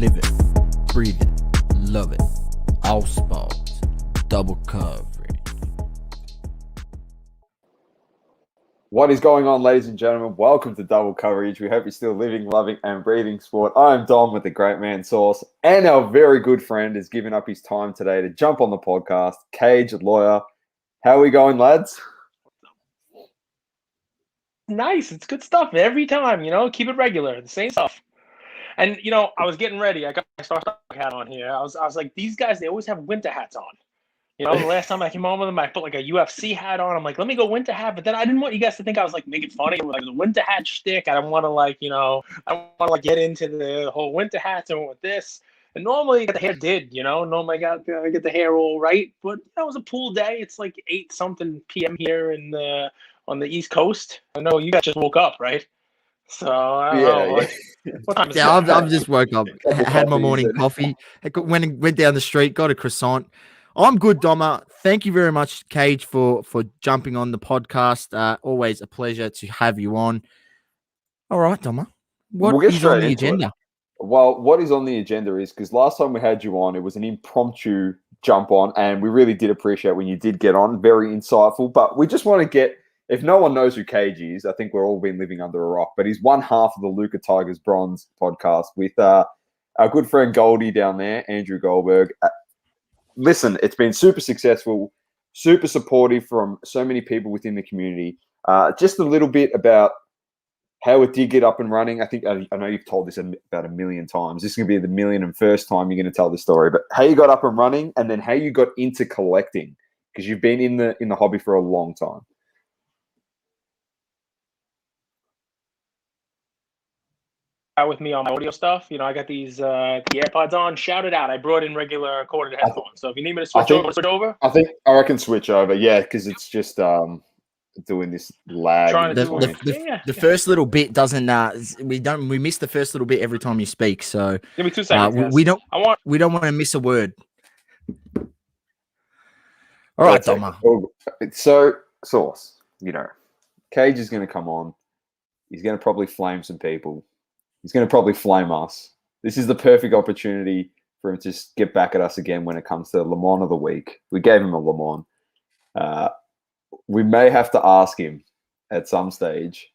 Live it, breathe it, love it. All sports, double coverage. What is going on, ladies and gentlemen? Welcome to Double Coverage. We hope you're still living, loving, and breathing sport. I am Dom with the Great Man Sauce, and our very good friend has given up his time today to jump on the podcast. Cage, lawyer. How are we going, lads? Nice. It's good stuff every time, keep it regular, the same stuff. And, I was getting ready. I got my Star Trek hat on here. I was like, these guys, they always have winter hats on. The last time I came on with them, I put like a UFC hat on. I'm like, let me go winter hat. But then I didn't want you guys to think I was like making fun of like the winter hat shtick. I don't want to I don't want to get into the whole winter hats and with this. And normally I get the hair did, normally I get the hair all right. But it was a pool day. It's like 8-something p.m. here on the East Coast. I know you guys just woke up, right? So I don't know. What time is it? I've just woke up, had my morning coffee, went down the street, got a croissant. I'm good, Doma. Thank you very much, Cage, for jumping on the podcast. Always a pleasure to have you on. All right, Doma. What is on the agenda? Well, what is on the agenda is, because last time we had you on, it was an impromptu jump on, and we really did appreciate when you did get on. Very insightful. But we just want to get, if no one knows who Cage is, I think we're all been living under a rock, but he's one half of the LukaTigerBrons podcast with our good friend Goldie down there, Andrew Goldberg. Listen, it's been super successful, super supportive from so many people within the community. Just a little bit about how it did get up and running. I know you've told this about a million times. This is going to be the 1,000,001st time you're going to tell this story. But how you got up and running, and then how you got into collecting, because you've been in the hobby for a long time. With me on my audio stuff. I got these the AirPods on. Shout it out. I brought in regular corded headphones. So if you need me to switch over. I reckon switch over. Yeah, because it's just doing this lag. The first little bit doesn't. We miss the first little bit every time you speak. So give me 2 seconds. We don't want to miss a word. All right, Doma. So, Sauce, Cage is going to come on. He's going to probably flame some people. He's going to probably flame us. This is the perfect opportunity for him to just get back at us again when it comes to Le Mans of the week. We gave him a Le Mans. We may have to ask him at some stage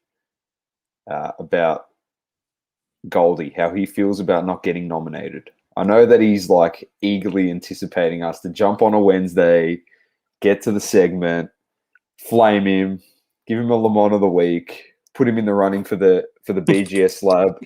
about Goldie, how he feels about not getting nominated. I know that he's like eagerly anticipating us to jump on a Wednesday, get to the segment, flame him, give him a Le Mans of the week, put him in the running for the BGS lab.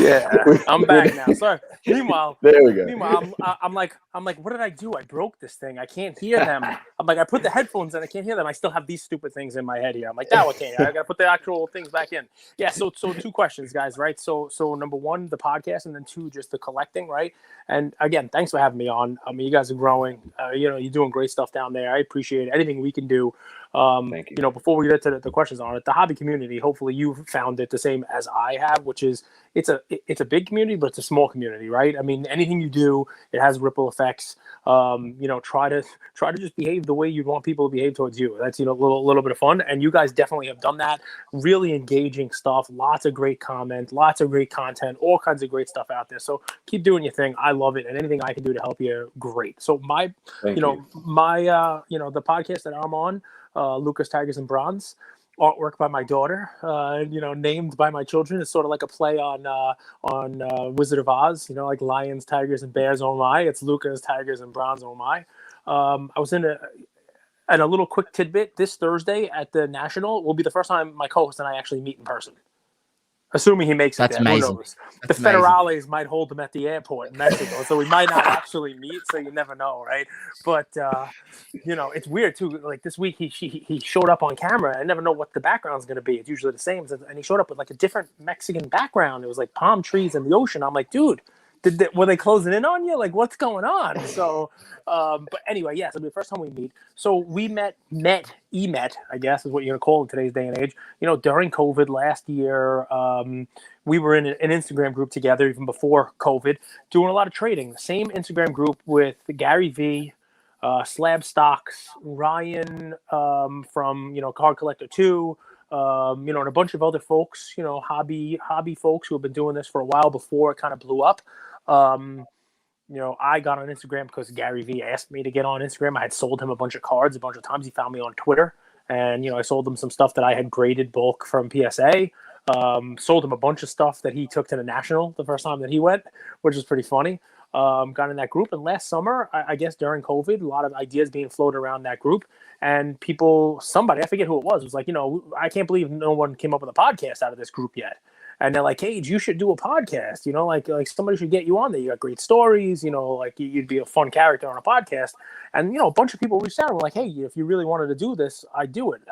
Yeah, I'm back now. Sorry. Meanwhile, there we go. Meanwhile, I'm like, what did I do? I broke this thing. I can't hear them. I'm like, I put the headphones in. I can't hear them. I still have these stupid things in my head here. I'm like, now okay. I gotta put the actual things back in. Yeah. So 2 questions, guys. Right. So number 1, the podcast, and then 2, just the collecting. Right. And again, thanks for having me on. I mean, you guys are growing. You're doing great stuff down there. I appreciate it. Anything we can do. Thank you. Before we get to the questions on it, the hobby community, hopefully you've found it the same as I have, which is it's a big community, but it's a small community, right? I mean, anything you do, it has ripple effects. Try to just behave the way you'd want people to behave towards you. That's, a little bit of fun. And you guys definitely have done that. Really engaging stuff, lots of great comments, lots of great content, all kinds of great stuff out there. So keep doing your thing. I love it. And anything I can do to help you, great. So the podcast that I'm on, Lucas Tigers and Bronze, artwork by my daughter, named by my children. It's sort of like a play on Wizard of Oz, like lions, tigers, and bears, oh my. It's Lucas, Tigers, and Bronze, oh my. I was in a little quick tidbit. This Thursday at the National will be the first time my co-host and I actually meet in person. Assuming he makes it. That's there. amazing. Who knows? The Federales might hold him at the airport in Mexico, so we might not actually meet. So you never know, right? But it's weird too. Like this week, he showed up on camera. I never know what the background's going to be. It's usually the same, and he showed up with like a different Mexican background. It was like palm trees and the ocean. I'm like, dude, were they closing in on you? Like, what's going on? So, but anyway, yes, it'll be the first time we meet. So we met, I guess is what you're gonna call it today's day and age. During COVID last year, we were in an Instagram group together even before COVID, doing a lot of trading. Same Instagram group with Gary V, Slab Stocks, Ryan from Card Collector 2, and a bunch of other folks, hobby folks who have been doing this for a while before it kind of blew up. I got on Instagram because Gary Vee asked me to get on Instagram. I had sold him a bunch of cards a bunch of times. He found me on Twitter, and I sold him some stuff that I had graded bulk from PSA. Sold him a bunch of stuff that he took to the National the first time that he went, which is pretty funny. Got in that group, and last summer, I guess during COVID, a lot of ideas being floated around that group, and somebody, I forget who it was like, I can't believe no one came up with a podcast out of this group yet. And they're like, Cage, you should do a podcast, like somebody should get you on there. You got great stories, like you'd be a fun character on a podcast. And, a bunch of people reached out and were like, hey, if you really wanted to do this, I'd do it.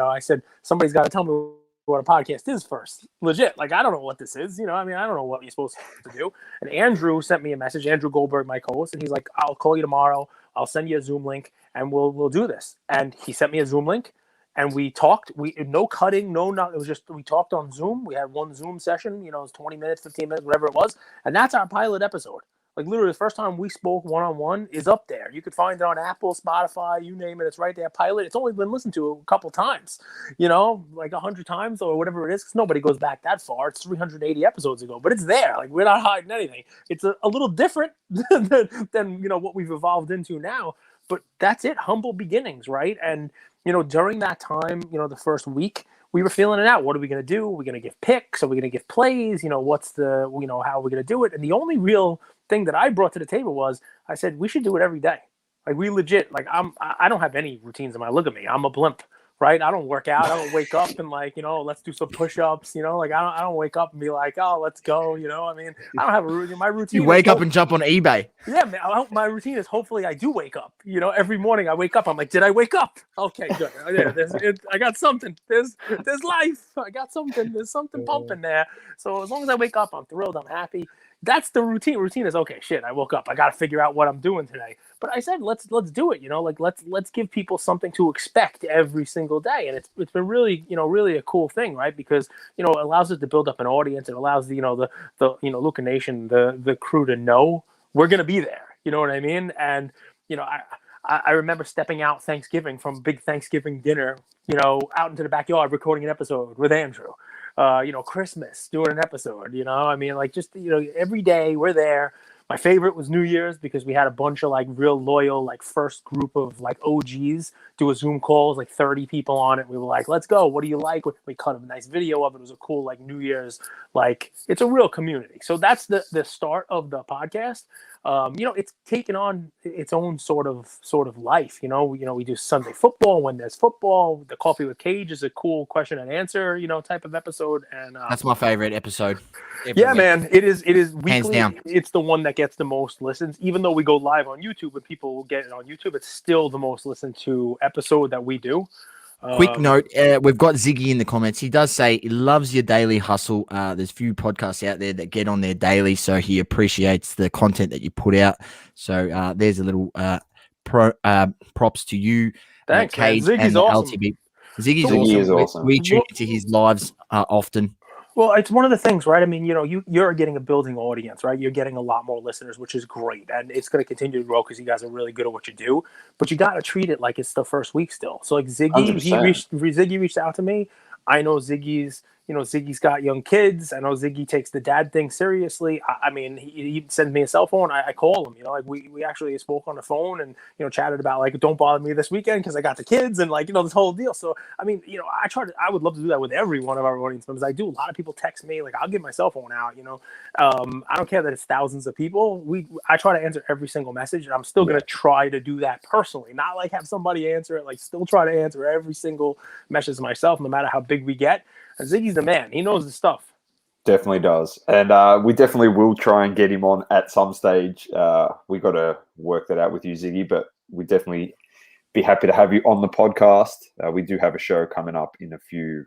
I said, somebody's got to tell me what a podcast is first. Legit. Like, I don't know what this is. I don't know what you're supposed to do. And Andrew sent me a message, Andrew Goldberg, my co-host, and he's like, I'll call you tomorrow. I'll send you a Zoom link and we'll do this. And he sent me a Zoom link. And we talked, no cutting, it was just, we talked on Zoom. We had one Zoom session, it was 20 minutes, 15 minutes, whatever it was. And that's our pilot episode. Like literally the first time we spoke one-on-one is up there. You could find it on Apple, Spotify, you name it. It's right there. Pilot. It's only been listened to a couple times, like 100 times or whatever it is. Because nobody goes back that far. It's 380 episodes ago, but it's there. Like we're not hiding anything. It's a little different than what we've evolved into now. But that's it. Humble beginnings, right? And during that time, the first week, we were feeling it out. What are we going to do? Are we going to give picks? Are we going to give plays? What's how are we going to do it? And the only real thing that I brought to the table was I said, we should do it every day. Like we legit, like I don't have any routines in my, look at me. I'm a blimp, right? I don't work out. I don't wake up and let's do some push-ups, like I don't wake up and be like, oh, let's go. I don't have a routine. My routine. You wake up and jump on eBay. Yeah, man. My routine is hopefully I do wake up. Every morning I wake up. I'm like, did I wake up? Okay, good. Yeah, I got something. There's life. I got something. There's something pumping there. So as long as I wake up, I'm thrilled. I'm happy. That's the routine. Routine is okay. Shit, I woke up. I got to figure out what I'm doing today. But I said, let's do it. Like let's give people something to expect every single day. And it's been really, really a cool thing, right? Because it allows us to build up an audience. It allows the Luka Nation, the crew to know we're gonna be there. You know what I mean? And I remember stepping out Thanksgiving from big Thanksgiving dinner, out into the backyard recording an episode with Andrew. Christmas, doing an episode, every day we're there. My favorite was New Year's because we had a bunch of real loyal, first group of OGs do a Zoom call, 30 people on it. We were like, let's go. What do you like? We cut a nice video of it. It was a cool, New Year's, it's a real community. So that's the start of the podcast. It's taken on its own sort of life. We do Sunday football when there's football. The Coffee with Cage is a cool question and answer, type of episode. And that's my favorite episode. Yeah, man, it is weekly. Hands down. It's the one that gets the most listens. Even though we go live on YouTube and people will get it on YouTube, it's still the most listened to episode that we do. Quick note, we've got Ziggy in the comments. He does say he loves your daily hustle. There's few podcasts out there that get on there daily, so he appreciates the content that you put out. So there's a little props to you. Thanks, Cage man. Ziggy's and awesome. LTB. Ziggy's awesome. We tune into his lives often. Well, it's one of the things, right? I mean, you're getting a building audience, right? You're getting a lot more listeners, which is great. And it's going to continue to grow because you guys are really good at what you do. But you got to treat it like it's the first week still. So Ziggy, Ziggy reached out to me. I know Ziggy's got young kids. I know Ziggy takes the dad thing seriously. I mean, he sends me a cell phone. I call him, we actually spoke on the phone and, chatted about don't bother me this weekend because I got the kids and this whole deal. So, I mean, I would love to do that with every one of our audience members. I do. A lot of people text me, I'll get my cell phone out, I don't care that it's thousands of people. I try to answer every single message and I'm still going to try to do that personally, not have somebody answer it, still try to answer every single message myself, no matter how big we get. And Ziggy's the man. He knows the stuff. Definitely does. And we definitely will try and get him on at some stage. We got to work that out with you, Ziggy, but we definitely be happy to have you on the podcast. We do have a show coming up in a few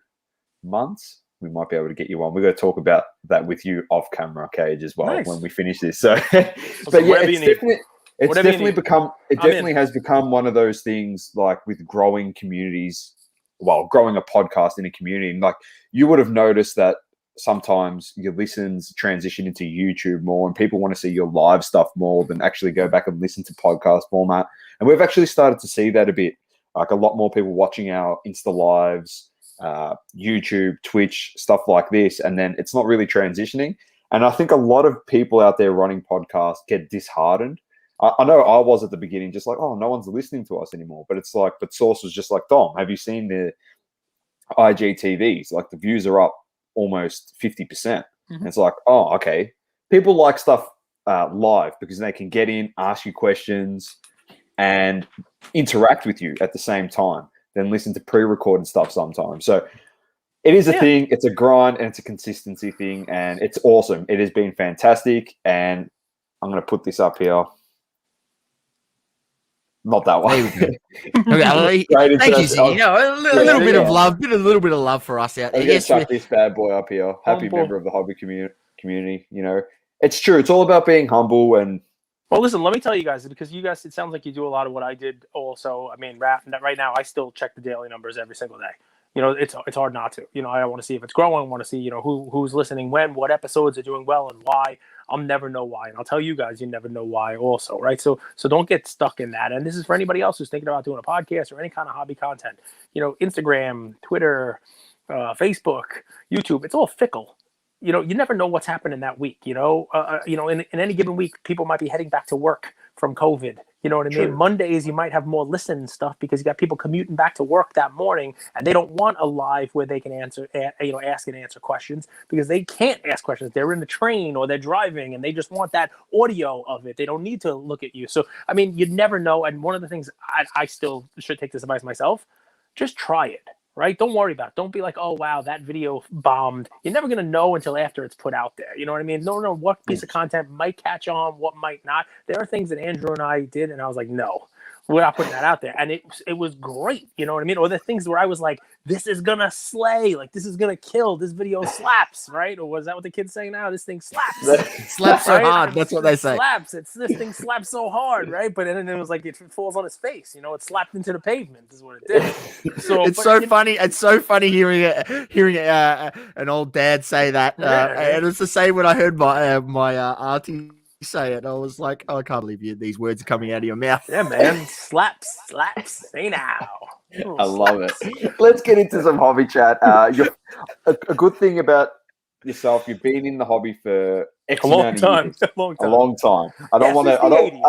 months. We might be able to get you on. We're going to talk about that with you off camera, Cage, as well, when we finish this. So, but yeah, it definitely has become one of those things with growing communities. Well, growing a podcast in a community, and you would have noticed that sometimes your listens transition into YouTube more, and people want to see your live stuff more than actually go back and listen to podcast format. And we've actually started to see that a bit, a lot more people watching our Insta lives, YouTube, Twitch, stuff like this, and then it's not really transitioning. And I think a lot of people out there running podcasts get disheartened. I know I was at the beginning, just like, oh, no one's listening to us anymore. But it's like, but Source was just like, Dom, have you seen the IGTVs? Like the views are up almost 50%. And it's like, oh, okay. People like stuff live because they can get in, ask you questions, and interact with you at the same time. Then listen to pre-recorded stuff sometimes. So it is a thing. It's a grind and it's a consistency thing, and it's awesome. It has been fantastic, and I'm going to put this up here. Not that one. Okay, thank you, Z. You know, a little bit of love, a little bit of love for us out there. Yes, chuck this bad boy up here. Happy member of the hobby community. You know, it's true. It's all about being humble and. Well, listen, let me tell you guys, because you guys, it sounds like you do a lot of what I did also. I mean, right now, I still check the daily numbers every single day. You know, it's hard not to. You know, I want to see if it's growing. I want to see, you know, who's listening when, what episodes are doing well, and why. I'll never know why. And I'll tell you guys, you never know why also, right? So don't get stuck in that. And this is for anybody else who's thinking about doing a podcast or any kind of hobby content. You know, Instagram, Twitter, Facebook, YouTube, it's all fickle. You know, you never know what's happening that week. You know, in any given week, people might be heading back to work from COVID. You know what I mean? True. Mondays, you might have more listen stuff because you got people commuting back to work that morning, and they don't want a live where they can ask and answer questions because they can't ask questions. They're in the train or they're driving, and they just want that audio of it. They don't need to look at you. So, I mean, you never know. And one of the things I still should take this advice myself, just try it. Right? Don't worry about it. Don't be like, oh, wow, that video bombed. You're never going to know until after it's put out there. You know what I mean? No, what piece of content might catch on, what might not. There are things that Andrew and I did, and I was like, no, we're not putting that out there. And it was great. You know what I mean? Or the things where I was like, this is going to slay. Like, this is going to kill. This video slaps, right? Or was that what the kids saying now? This thing slaps. Slaps so hard. That's what they say. Slaps. This thing slaps so hard, right? But then it was like it falls on his face. You know, it slapped into the pavement is what it did. So it's so funny. It's so funny hearing an old dad say that. And it's the same when I heard my auntie say it. I was like, oh, I can't believe these words are coming out of your mouth. Yeah, man. Slaps. Say now. I love it. Let's get into some hobby chat. A good thing about yourself, you've been in the hobby for a long time. A long time. I don't want to. Okay,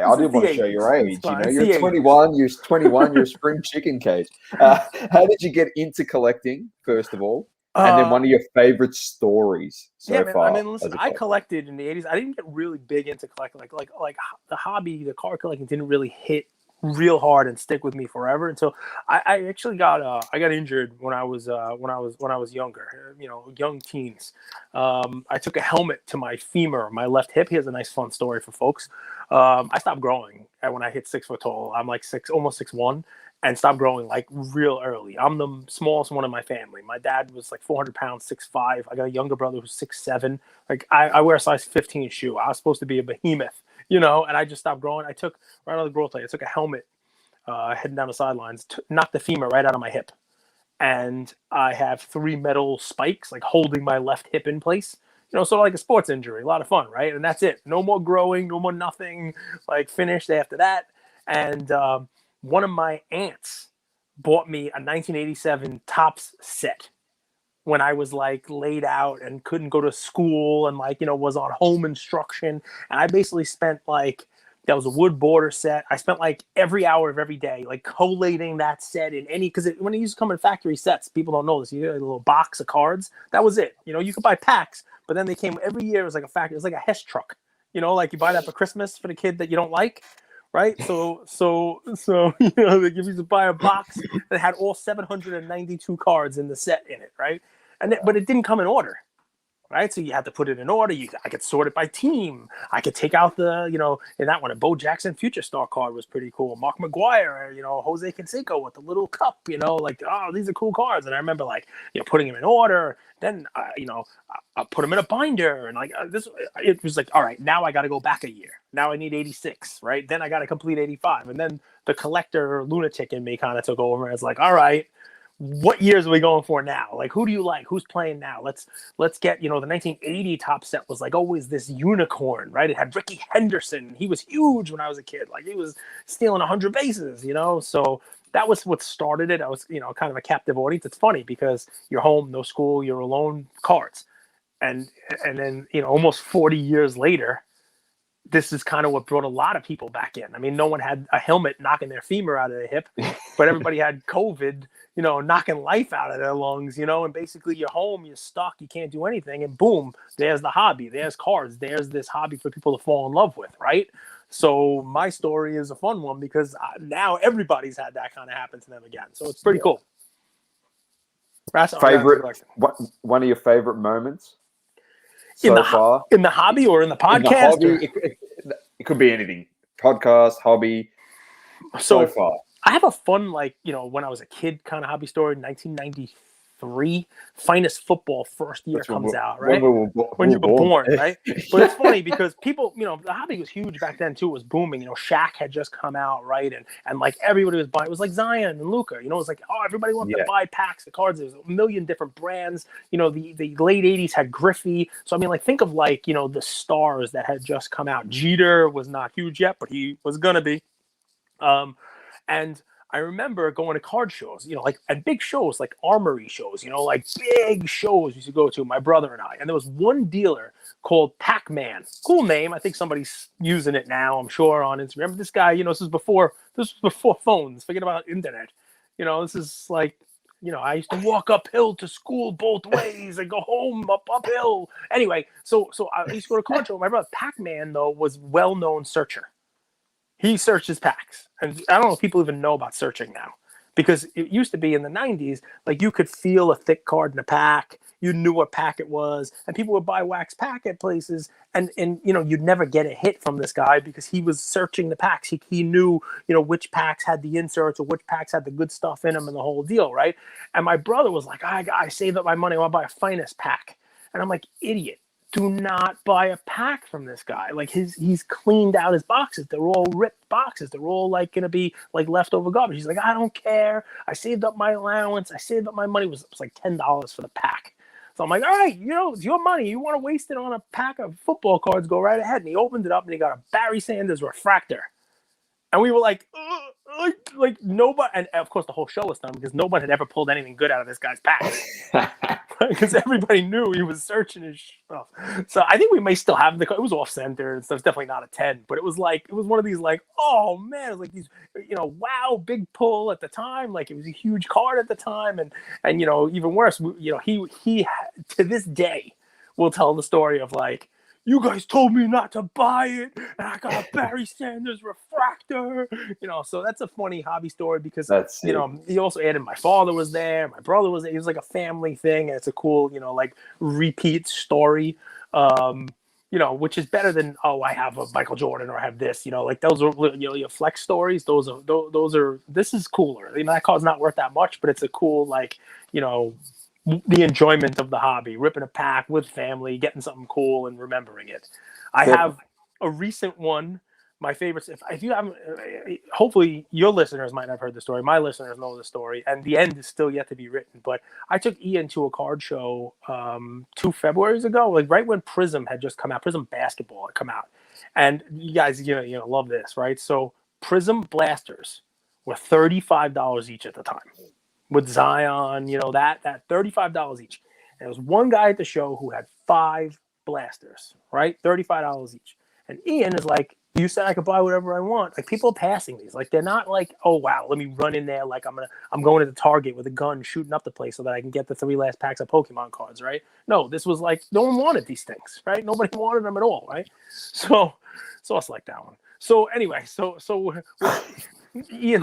I didn't want to show your age. You know, you're 21. You're 21. You're a spring chicken cage. How did you get into collecting? First of all. And then one of your favorite stories far. I mean, listen, I collected in the 80s. I didn't get really big into collecting. Like the hobby, the car collecting didn't really hit real hard and stick with me forever until I actually got injured when I was younger, you know, young teens. I took a helmet to my femur, my left hip. Here's a nice fun story for folks. I stopped growing when I hit 6 foot tall. I'm like almost 6'1". And stopped growing like real early. I'm the smallest one in my family. My dad was like 400 pounds, 6'5". I got a younger brother who's 6'7". Like I wear a size 15 shoe. I was supposed to be a behemoth, you know, and I just stopped growing. I took right out of the growth plate. I took a helmet heading down the sidelines, knocked the femur right out of my hip. And I have 3 metal spikes like holding my left hip in place. You know, sort of like a sports injury, a lot of fun, right? And that's it. No more growing, no more nothing, like finished after that. And, one of my aunts bought me a 1987 Topps set when I was like laid out and couldn't go to school and like, you know, was on home instruction. And I basically spent like, that was a wood border set. I spent like every hour of every day, like collating that set in because when it used to come in factory sets, people don't know this. You get a little box of cards. That was it. You know, you could buy packs, but then they came every year. It was like a factory. It was like a Hess truck, you know, like you buy that for Christmas for the kid that you don't like. Right, so you know they give you to buy a box that had all 792 cards in the set in it, right? But it didn't come in order, right? So you had to put it in order. I could sort it by team. I could take out in that one, a Bo Jackson Future Star card was pretty cool. Mark McGuire, you know, Jose Canseco with the little cup, you know, like, oh, these are cool cards. And I remember like, you know, putting them in order. Then, I put them in a binder and like it was like, all right, now I got to go back a year. Now I need 86, right? Then I got to complete 85. And then the collector lunatic in me kind of took over. It's like, all right, what years are we going for now? Like, who do you like? Who's playing now? Let's get, you know, the 1980 top set was like always this unicorn, right? It had Ricky Henderson. He was huge when I was a kid. Like he was stealing 100 bases, you know? So that was what started it. I was, kind of a captive audience. It's funny because you're home, no school, you're alone, cards. And then, almost 40 years later, this is kind of what brought a lot of people back in. I mean, no one had a helmet knocking their femur out of their hip, but everybody had COVID, knocking life out of their lungs, and basically you're home, you're stuck, you can't do anything. And boom, there's the hobby, there's cards, there's this hobby for people to fall in love with, right? So my story is a fun one because now everybody's had that kind of happen to them again. So it's pretty cool. One of your favorite moments? In the hobby or in the podcast? In the hobby, it could be anything. Podcast, hobby. So far. I have a fun, when I was a kid kind of hobby story. 1993, Finest Football first year comes out, right? When you were born, right? But it's funny because people, the hobby was huge back then too. It was booming. Shaq had just come out, right? And like everybody was buying. It was like Zion and Luka. It was like, everybody wanted to buy packs of cards. There's a million different brands. The late 80s had Griffey. So I mean, think of the stars that had just come out. Jeter was not huge yet, but he was gonna be. And I remember going to card shows, at big shows, like armory shows, big shows we used to go to, my brother and I. And there was one dealer called Pac-Man. Cool name. I think somebody's using it now, I'm sure, on Instagram. This guy, this was before phones. Forget about internet. This is like, I used to walk uphill to school both ways and go home uphill. Anyway, so I used to go to card show. My brother Pac-Man, though, was well-known searcher. He searches packs. And I don't know if people even know about searching now, because it used to be in the 90s, you could feel a thick card in a pack. You knew what pack it was, and people would buy wax pack at places. And you'd never get a hit from this guy because he was searching the packs. He knew, which packs had the inserts or which packs had the good stuff in them and the whole deal, right? And my brother was like, I saved up my money. I want to buy a Finest pack. And I'm like, idiot. Do not buy a pack from this guy. He's cleaned out his boxes. They're all ripped boxes. They're all going to be leftover garbage. He's like, I don't care. I saved up my allowance. I saved up my money. It was like $10 for the pack. So I'm like, all right, it's your money. You want to waste it on a pack of football cards? Go right ahead. And he opened it up and he got a Barry Sanders refractor. And we were like nobody, and of course the whole show was done because nobody had ever pulled anything good out of this guy's pack. Because everybody knew he was searching his stuff. So I think we may still have it was off center and stuff. It's definitely not a 10, but it was one of these oh man, it was these, wow, big pull at the time. It was a huge card at the time. And even worse, he to this day will tell the story of you guys told me not to buy it, and I got a Barry Sanders refractor. So that's a funny hobby story because he also added my father was there, my brother was there. It was like a family thing, and it's a cool, repeat story. Which is better than I have a Michael Jordan or I have this. Those are your flex stories. Those are. This is cooler. That card's not worth that much, but it's a cool the enjoyment of the hobby, ripping a pack with family, getting something cool and remembering it. I have a recent one. My favorites, if you haven't, hopefully your listeners might have heard the story. My listeners know the story, and the end is still yet to be written. But I took Ian to a card show 2 Februaries ago, right when Prism had just come out. Prism basketball had come out, and you guys, love this, right? So Prism blasters were $35 each at the time. With Zion, that $35 each. And there was one guy at the show who had 5 blasters, right? $35 each. And Ian is like, you said I could buy whatever I want. People are passing these. They're not oh wow, let me run in there I'm going to the Target with a gun shooting up the place so that I can get the 3 last packs of Pokemon cards, right? No, this was no one wanted these things, right? Nobody wanted them at all, right? So it's like that one. So anyway, so Ian,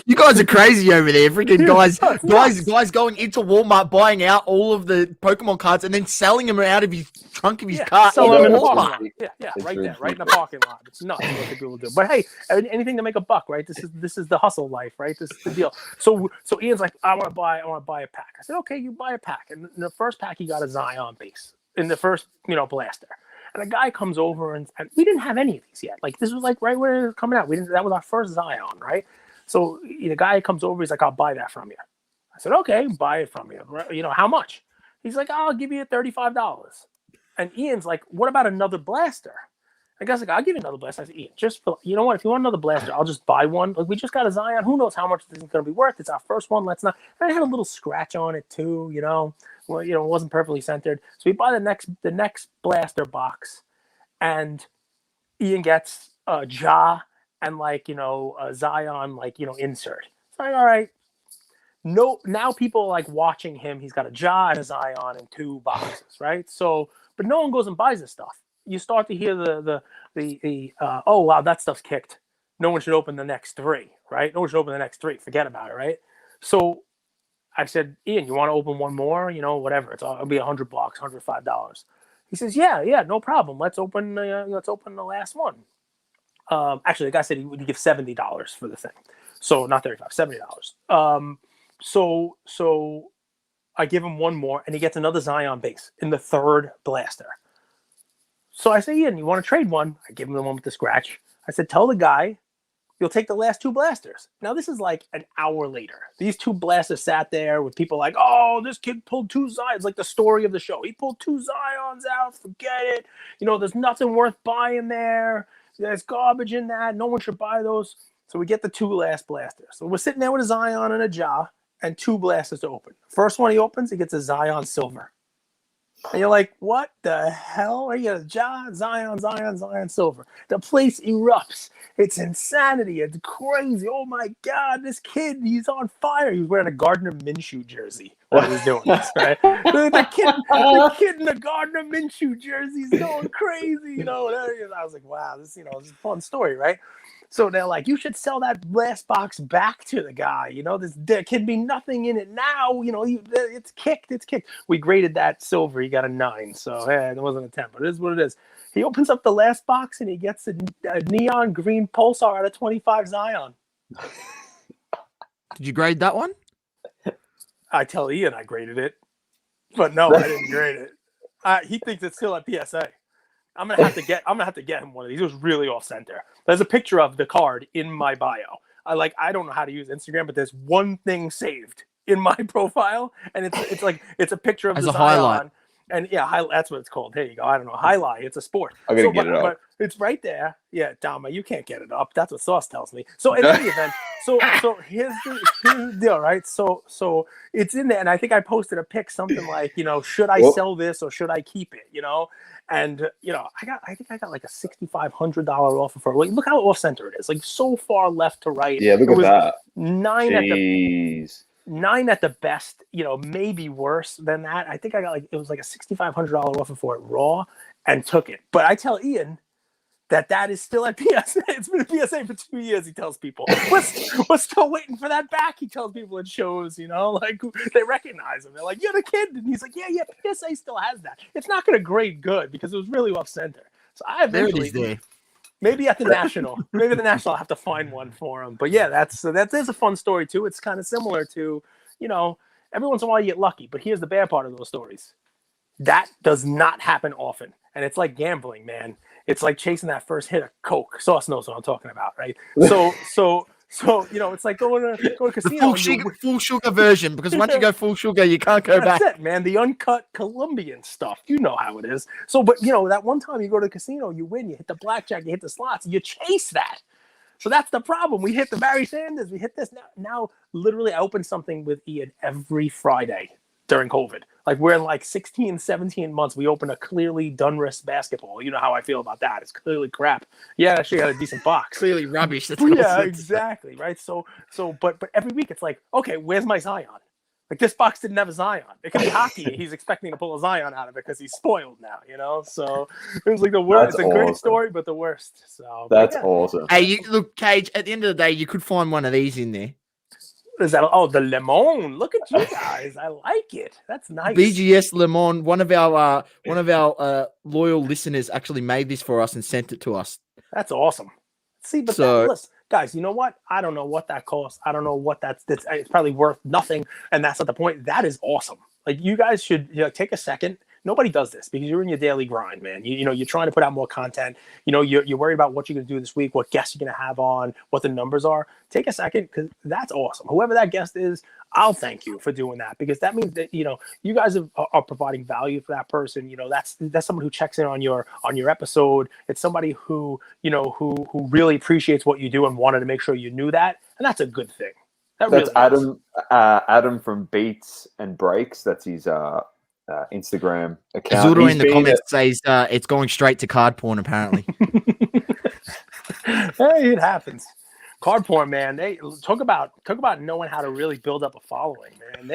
you guys are crazy over there. Freaking guys going into Walmart, buying out all of the Pokemon cards and then selling them out of his trunk of his car. Selling them in the parking lot. Yeah, right there, right in the parking lot. It's nuts what the people do. But hey, anything to make a buck, right? This is the hustle life, right? This is the deal. So Ian's like, I want to buy a pack. I said, okay, you buy a pack. And in the first pack, he got a Zion base in the first, blaster. And a guy comes over and we didn't have any of these yet. This was right when it was coming out. That was our first Zion, right? So the guy comes over, he's like, I'll buy that from you. I said, okay, buy it from you. How much? He's like, I'll give you $35. And Ian's like, what about another blaster? The guy's like, I'll give you another blaster. I said, Ian, just for, you know what? If you want another blaster, I'll just buy one. Like, we just got a Zion. Who knows how much this is going to be worth? It's our first one. Let's not. And I had a little scratch on it too. Well, it wasn't perfectly centered. So we buy the next blaster box, and Ian gets a Ja and a Zion insert. So I'm like, all right. No, now people are like watching him. He's got a Ja and a Zion and 2 boxes, right? So, but no one goes and buys this stuff. You start to hear the oh wow, that stuff's kicked. No one should open the next 3, right? No one should open the next 3. Forget about it, right? So I said, Ian, you want to open one more? Whatever. It'll be $100, $105. He says, yeah, no problem. Let's open the last one. Actually, the guy said he would give $70 for the thing, so not $35, $70. So I give him one more, and he gets another Zion base in the 3rd blaster. So I say, Ian, you want to trade one? I give him the one with the scratch. I said, tell the guy you'll take the last 2 blasters. Now, this is like an hour later. These 2 blasters sat there with people like, oh, this kid pulled 2 Zions, like the story of the show. He pulled 2 Zions out. Forget it. There's nothing worth buying there. There's garbage in that. No one should buy those. So we get the 2 last blasters. So we're sitting there with a Zion and a Ja and 2 blasters to open. First one he opens, he gets a Zion silver. And you're like, what the hell? Are you a Ja, Zion, silver? The place erupts. It's insanity. It's crazy. Oh my God, this kid, he's on fire. He was wearing a Gardner Minshew jersey while he was doing this, right? the kid in the Gardner Minshew jersey is going crazy, And I was like, wow, this is a fun story, right? So they're like, you should sell that last box back to the guy. There can be nothing in it now. It's kicked. We graded that silver. He got a 9. So it wasn't a 10, but it is what it is. He opens up the last box and he gets a neon green pulsar out of 25 Zion. Did you grade that one? I tell Ian I graded it, but no, I didn't grade it. He thinks it's still at PSA. I'm gonna have to get him one of these. It was really off center. There's a picture of the card in my bio. I don't know how to use Instagram, but there's one thing saved in my profile, and it's a picture of as the a highlight. Zion. And that's what it's called. There you go. I don't know. Highlight. It's a sport. I gotta get it up. But it's right there. Yeah, Dama, you can't get it up. That's what Sauce tells me. So in any event, so here's the deal, right? So it's in there, and I think I posted a pic, something like, should I sell this or should I keep it? And I think I got like a $6,500 offer for it. Look how off center it is. Like so far left to right. Yeah, look at that. 9 Jeez. at the 9 at the best, maybe worse than that. I think I got it was like a $6,500 offer for it raw and took it. But I tell Ian that is still at PSA. It's been at PSA for 2 years, he tells people. We're still waiting for that back, he tells people at shows, like they recognize him. They're like, you're the kid. And he's like, yeah, PSA still has that. It's not going to grade good because it was really off center. So I eventually... There it is there. Maybe at the National. Maybe the National, I'll have to find one for him. But yeah, that is a fun story too. It's kind of similar to, every once in a while you get lucky. But here's the bad part of those stories. That does not happen often. And it's like gambling, man. It's like chasing that first hit of Coke. Sauce knows what I'm talking about, right? So it's like going to casino. Full sugar version, because once you go full sugar, you can't go back. That's it, man. The uncut Colombian stuff. You know how it is. So, but that one time you go to the casino, you win, you hit the blackjack, you hit the slots, you chase that. So that's the problem. We hit the Barry Sanders, we hit this. Now literally I open something with Ian every Friday during COVID. Like we're in like 16, 17 months. We open a clearly Donruss basketball. You know how I feel about that. It's clearly crap. Yeah, actually got a decent box. Clearly rubbish. That's exactly. Right. So, but every week it's like, okay, where's my Zion? Like this box didn't have a Zion. It could be hockey. He's expecting to pull a Zion out of it because he's spoiled now, So it was like the worst. It's a great story, but the worst. So that's awesome. Hey, look, Cage, at the end of the day, you could find one of these in there. Is that the lemon? Look at you guys. I like it. That's nice. BGS lemon. One of our loyal listeners actually made this for us and sent it to us. That's awesome. See, but listen, guys, you know what? I don't know what that costs. I don't know what that's. It's probably worth nothing, and that's not the point. That is awesome. Like you guys should take a second, nobody does this because you're in your daily grind, man. You know, you're trying to put out more content. You know, you're worried about what you're going to do this week, what guests you're going to have on, what the numbers are. Take a second because that's awesome. Whoever that guest is, I'll thank you for doing that because that means that, you know, you guys are providing value for that person. You know, that's someone who checks in on your episode. It's somebody who, you know, who really appreciates what you do and wanted to make sure you knew that. And that's a good thing. That's really Adam. Adam from Beats and Breaks. That's his Instagram account. Zudo in the comments says it's going straight to card porn. Apparently, hey, it happens. Card porn, man. They talk about knowing how to really build up a following, man.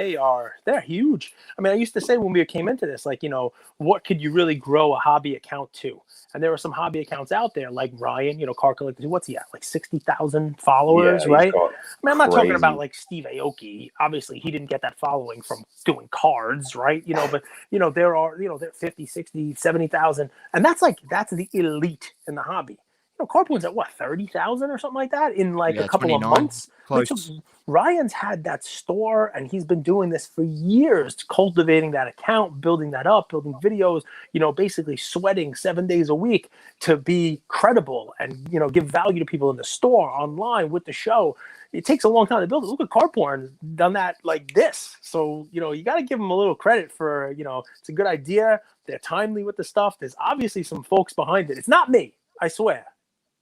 They're huge. I mean, I used to say when we came into this, like, you know, what could you really grow a hobby account to? And there were some hobby accounts out there, like Ryan, you know, Car Collector. What's he at? Like 60,000 followers, right? I mean, I'm not talking about like Steve Aoki. Obviously, he didn't get that following from doing cards, right? You know, but you know, there are 50, 60, 70,000, and that's the elite in the hobby. You know, card porn's at what, 30,000 or something like that in like a couple of months. Like, so Ryan's had that store and he's been doing this for years, cultivating that account, building that up, building videos, you know, basically sweating 7 days a week to be credible and, you know, give value to people in the store, online, with the show. It takes a long time to build it. Look at Card Porn, done that like this. So, you know, you got to give them a little credit for, you know, it's a good idea. They're timely with the stuff. There's obviously some folks behind it. It's not me, I swear.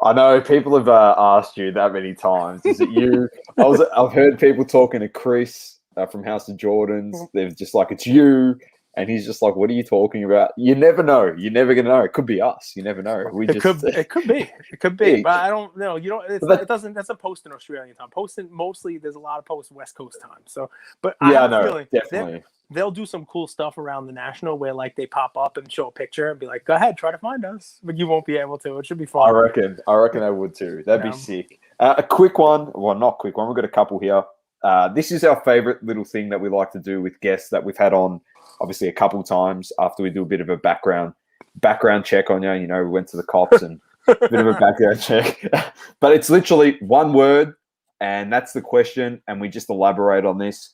I know people have asked you that many times. Is it you? I've heard people talking to Chris from House of Jordans. They're just like, it's you. And he's just like, what are you talking about? You never know. You're never going to know. It could be us. You never know. It could be. But I don't know. You know, it doesn't. That's a post in Australian time. Posting mostly, there's a lot of posts West Coast time. So, but yeah, I have no, a feeling definitely. They'll do some cool stuff around the national where like they pop up and show a picture and be like, go ahead, try to find us. But you won't be able to. It should be fun. I reckon I would too. That'd be sick. A quick one. Well, not quick one. We've got a couple here. This is our favorite little thing that we like to do with guests that we've had on, obviously, a couple times after we do a bit of a background check on you. You know, we went to the cops and a bit of a background check. But it's literally one word, and that's the question, and we just elaborate on this.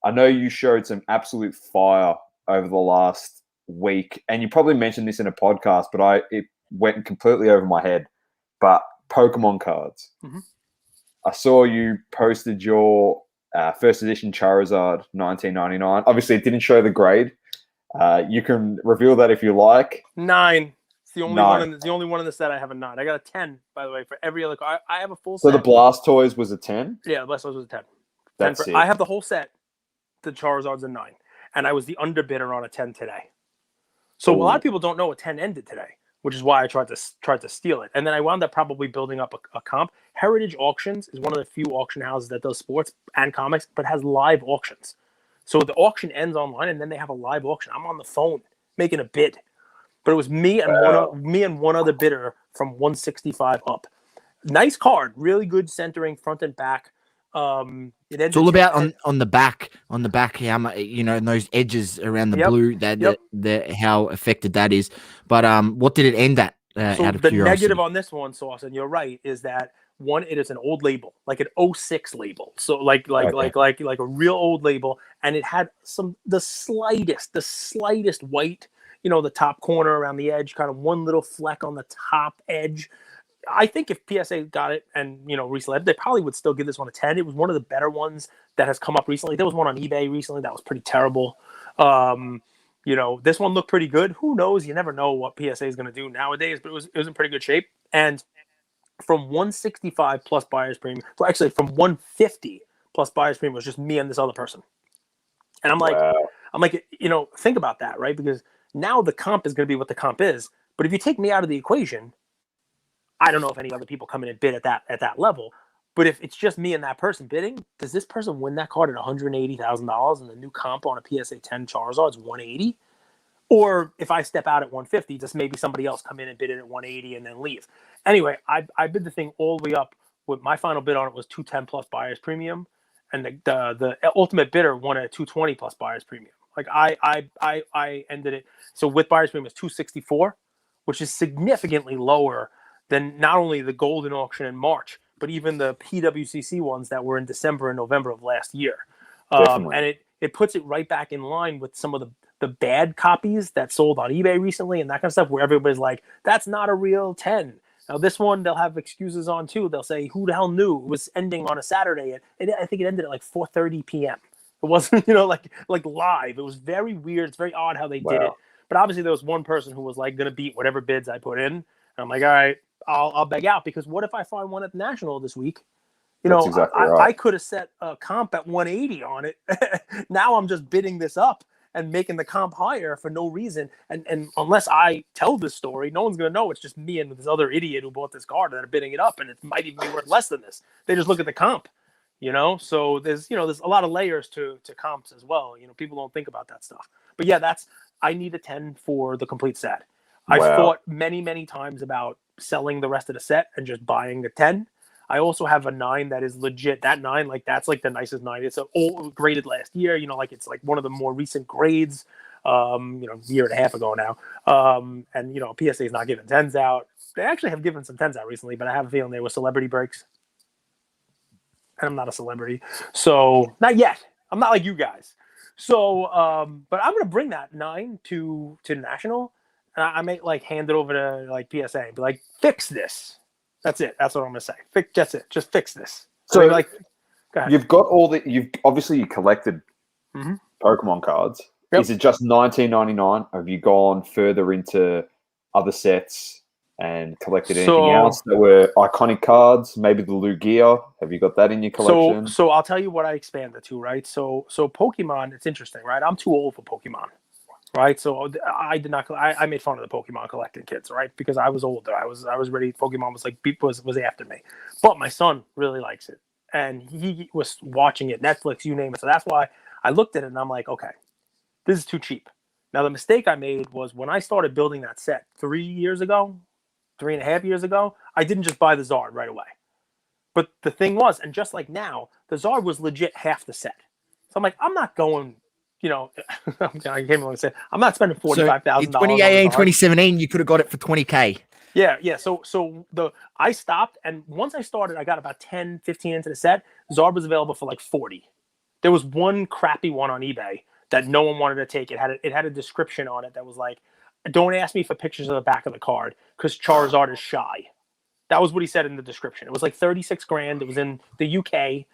I know you showed some absolute fire over the last week, and you probably mentioned this in a podcast, but it went completely over my head. But Pokemon cards. Mm-hmm. I saw you posted your first edition Charizard 1999. Obviously, it didn't show the grade. You can reveal that if you like. 9. It's the only one in the set I have a 9. I got a 10, by the way, for every other card. I have a full set. So the Blastoise was a 10? Yeah, the Blastoise was a 10. That's it. I have the whole set. The Charizard's a 9. And I was the underbidder on a 10 today. So a lot of people don't know a 10 ended today, which is why I tried to steal it. And then I wound up probably building up a comp. Heritage Auctions is one of the few auction houses that does sports and comics, but has live auctions. So the auction ends online, and then they have a live auction. I'm on the phone making a bid. But it was me and one other bidder from 165 up. Nice card, really good centering, front and back. It's all about on the back, how much, you know, and those edges around the blue, that how affected that is. But what did it end at? So out of the curiosity? negative on this one, Sauce, and you're right, is that one, it is an old label, like an 06 label. So like a real old label, and it had the slightest white, you know, the top corner around the edge, kind of one little fleck on the top edge. I think if PSA got it and, you know, recently, they probably would still give this one a 10. It was one of the better ones that has come up recently. There was one on eBay recently that was pretty terrible. You know, this one looked pretty good. Who knows? You never know what PSA is going to do nowadays, but it was in pretty good shape. And from 165 plus buyer's premium, well, actually from 150 plus buyer's premium was just me and this other person. And I'm like, you know, think about that, right? Because now the comp is going to be what the comp is. But if you take me out of the equation, I don't know if any other people come in and bid at that level, but if it's just me and that person bidding, does this person win that card at $180,000 and the new comp on a PSA 10 Charizard is 180? Or if I step out at 150, does maybe somebody else come in and bid it at 180 and then leave? Anyway, I bid the thing all the way up. With my final bid on it was 210 plus buyer's premium, and the ultimate bidder won at 220 plus buyer's premium. Like I ended it. So with buyer's premium is 264, which is significantly lower than not only the golden auction in March, but even the PWCC ones that were in December and November of last year. And it puts it right back in line with some of the bad copies that sold on eBay recently and that kind of stuff, where everybody's like, that's not a real 10. Now this one, they'll have excuses on too. They'll say, who the hell knew it was ending on a Saturday? I think it ended at like 4:30 p.m. It wasn't, like live. It was very weird. It's very odd how they did it. But obviously there was one person who was like going to beat whatever bids I put in. And I'm like, all right, I'll beg out, because what if I find one at the National this week? That's exactly right. I could have set a comp at 180 on it. Now I'm just bidding this up and making the comp higher for no reason. And unless I tell this story, no one's going to know. It's just me and this other idiot who bought this card that are bidding it up, and it might even be worth less than this. They just look at the comp, So there's a lot of layers to comps as well. People don't think about that stuff. But yeah, I need a 10 for the complete set. I've thought many, many times about selling the rest of the set and just buying the 10. I also have a 9 that is legit. That 9, that's like the nicest 9. It's all graded last year. It's like one of the more recent grades. A year and a half ago now. And PSA is not giving 10s out. They actually have given some 10s out recently, but I have a feeling they were celebrity breaks. And I'm not a celebrity, so not yet. I'm not like you guys. So, but I'm gonna bring that 9 to National, and I may hand it over to PSA and be like, fix this. That's it. That's what I'm gonna say. That's it. Just fix this. So go ahead. You've got you collected Pokemon cards. Yep. Is it just $19.99? Have you gone further into other sets and collected anything else that were iconic cards? Maybe the Lugia. Have you got that in your collection? So I'll tell you what I expanded to, right? So Pokemon, it's interesting, right? I'm too old for Pokemon, right? So I did not. I made fun of the Pokemon collecting kids, right? Because I was older. I was ready. Pokemon was after me. But my son really likes it, and he was watching it, Netflix, you name it. So that's why I looked at it and I'm like, okay, this is too cheap. Now the mistake I made was when I started building that set 3.5 years ago, I didn't just buy the Zard right away. But the thing was, and just like now, the Zard was legit half the set. So I'm like, I'm not going, I can't even say, I'm not spending $45,000. In 2018, 2017, you could have got it for $20K. Yeah. So I stopped, and once I started, I got about 10, 15 into the set. Zard was available for like 40. There was one crappy one on eBay that no one wanted to take. It had a description on it that was like, don't ask me for pictures of the back of the card because Charizard is shy. That was what he said in the description. It was like 36 grand. It was in the UK.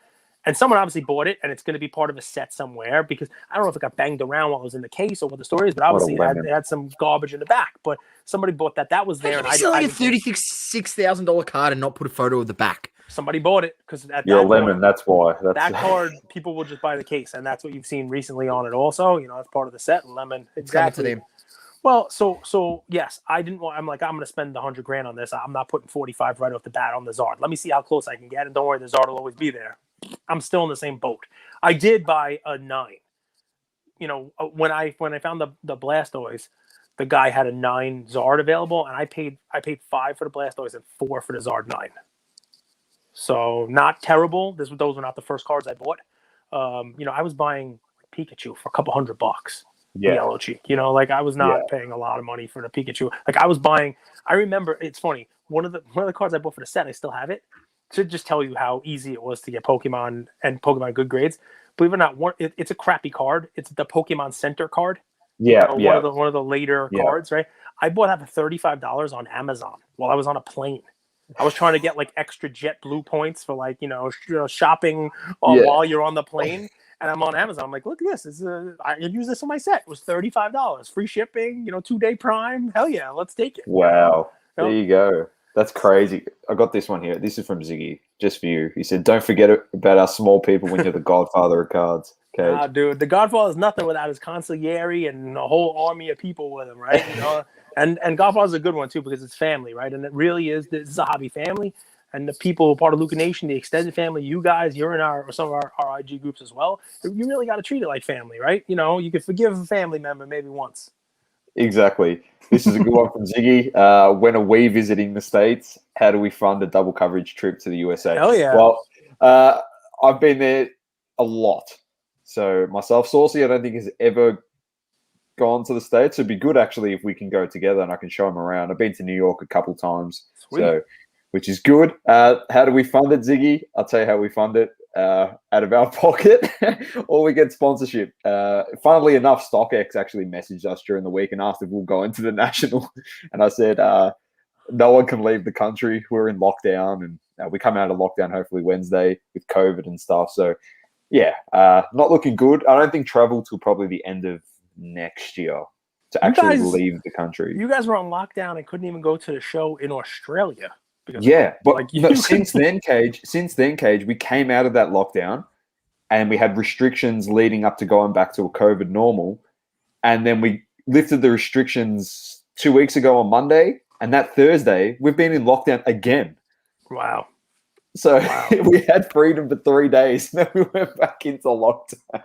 And someone obviously bought it, and it's going to be part of a set somewhere because I don't know if it got banged around while it was in the case or what the story is, but obviously it had some garbage in the back. But somebody bought that. That was there. And I selling a $36,000 card and not put a photo of the back. Somebody bought it because you're a lemon. That's why. That card, people will just buy the case, and that's what you've seen recently on it. Also, that's part of the set. Lemon, exactly. To them. Well, so yes, I didn't want. I'm like, I'm going to spend $100 grand on this. I'm not putting 45 right off the bat on the Zard. Let me see how close I can get, and don't worry, the Zard will always be there. I'm still in the same boat. I did buy a 9. When I found the Blastoise, the guy had a 9 Zard available, and I paid 5 for the Blastoise and 4 for the Zard 9. So not terrible. Those were not the first cards I bought. I was buying Pikachu for a couple $100. Yeah. Yellow cheek. I was not paying a lot of money for the Pikachu. I was buying. I remember. It's funny. One of the cards I bought for the set, I still have it. To just tell you how easy it was to get Pokemon and Pokemon good grades. Believe it or not, it's a crappy card. It's the Pokemon Center card. One of the later cards, right? I bought that for $35 on Amazon while I was on a plane. I was trying to get extra JetBlue points for shopping while you're on the plane. And I'm on Amazon. I'm like, look at this. I use this on my set. It was $35. Free shipping, 2-day Prime. Hell yeah, let's take it. Wow. There you go. That's crazy. I got this one here. This is from Ziggy, just for you. He said, don't forget about our small people when you're the godfather of cards. Okay. Dude, the Godfather is nothing without his consigliere and a whole army of people with him, right? And Godfather's a good one, too, because it's family, right? And it really is. This is a hobby family. And the people part of Luka Nation, the extended family, you guys, you're in some of our IG groups as well. You really got to treat it like family, right? You could forgive a family member maybe once. Exactly. This is a good one from Ziggy. When are we visiting the States? How do we fund a double coverage trip to the USA? Hell yeah. Well, I've been there a lot. So myself, Saucy, I don't think has ever gone to the States. It'd be good, actually, if we can go together and I can show him around. I've been to New York a couple times. Sweet. Which is good. How do we fund it, Ziggy? I'll tell you how we fund it. out of our pocket, or we get sponsorship. Funnily enough, StockX actually messaged us during the week and asked if we'll go into the national, and I said no one can leave the country. We're in lockdown, and we come out of lockdown hopefully Wednesday with COVID and stuff. So yeah, not looking good. I don't think travel till probably the end of next year to actually leave the country. You guys were on lockdown and couldn't even go to the show in Australia. Yeah, but since then, Cage, we came out of that lockdown and we had restrictions leading up to going back to a COVID normal. And then we lifted the restrictions 2 weeks ago on Monday. And that Thursday, we've been in lockdown again. Wow. So we had freedom for 3 days. And then we went back into lockdown.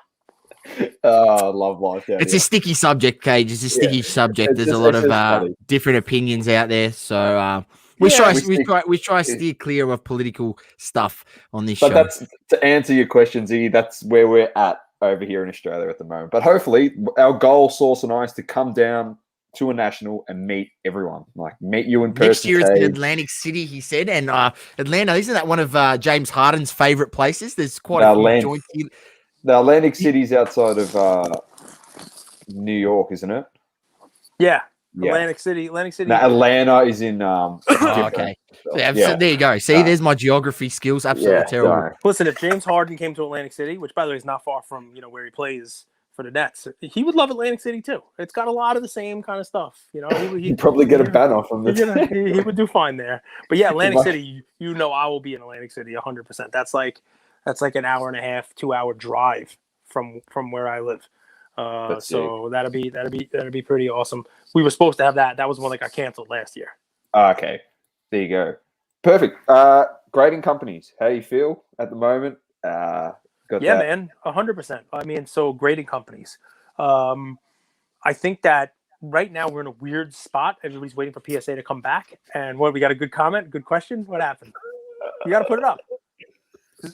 Oh, I love lockdown. It's a sticky subject, Cage. It's a sticky subject. There's a lot of different opinions out there. So we try to steer clear of political stuff on this show. But that's to answer your question, Ziggy. That's where we're at over here in Australia at the moment. But hopefully, our goal, Sauce and I, is to come down to a national and meet everyone, like meet you in person. Next year is in Atlantic City, he said, and Atlanta. Isn't that one of James Harden's favorite places? There's quite a few joints here. The Atlantic City's outside of New York, isn't it? Yeah. Atlantic City. No, Atlanta is in. Okay. So there you go. See, there's my geography skills. Absolutely terrible. Sorry. Listen, if James Harden came to Atlantic City, which by the way is not far from where he plays for the Nets, he would love Atlantic City too. It's got a lot of the same kind of stuff. He'd probably get a ban off from this. He would do fine there. But yeah, Atlantic City. I will be in Atlantic City 100%. That's like an hour and a half, 2 hour drive from where I live. So that'd be pretty awesome. We were supposed to have that. That was one that got canceled last year. Okay, there you go. Perfect. Grading companies. How do you feel at the moment? Man, 100%. I mean, so grading companies. I think that right now we're in a weird spot. Everybody's waiting for PSA to come back. And we got a good comment, good question. What happened? You got to put it up.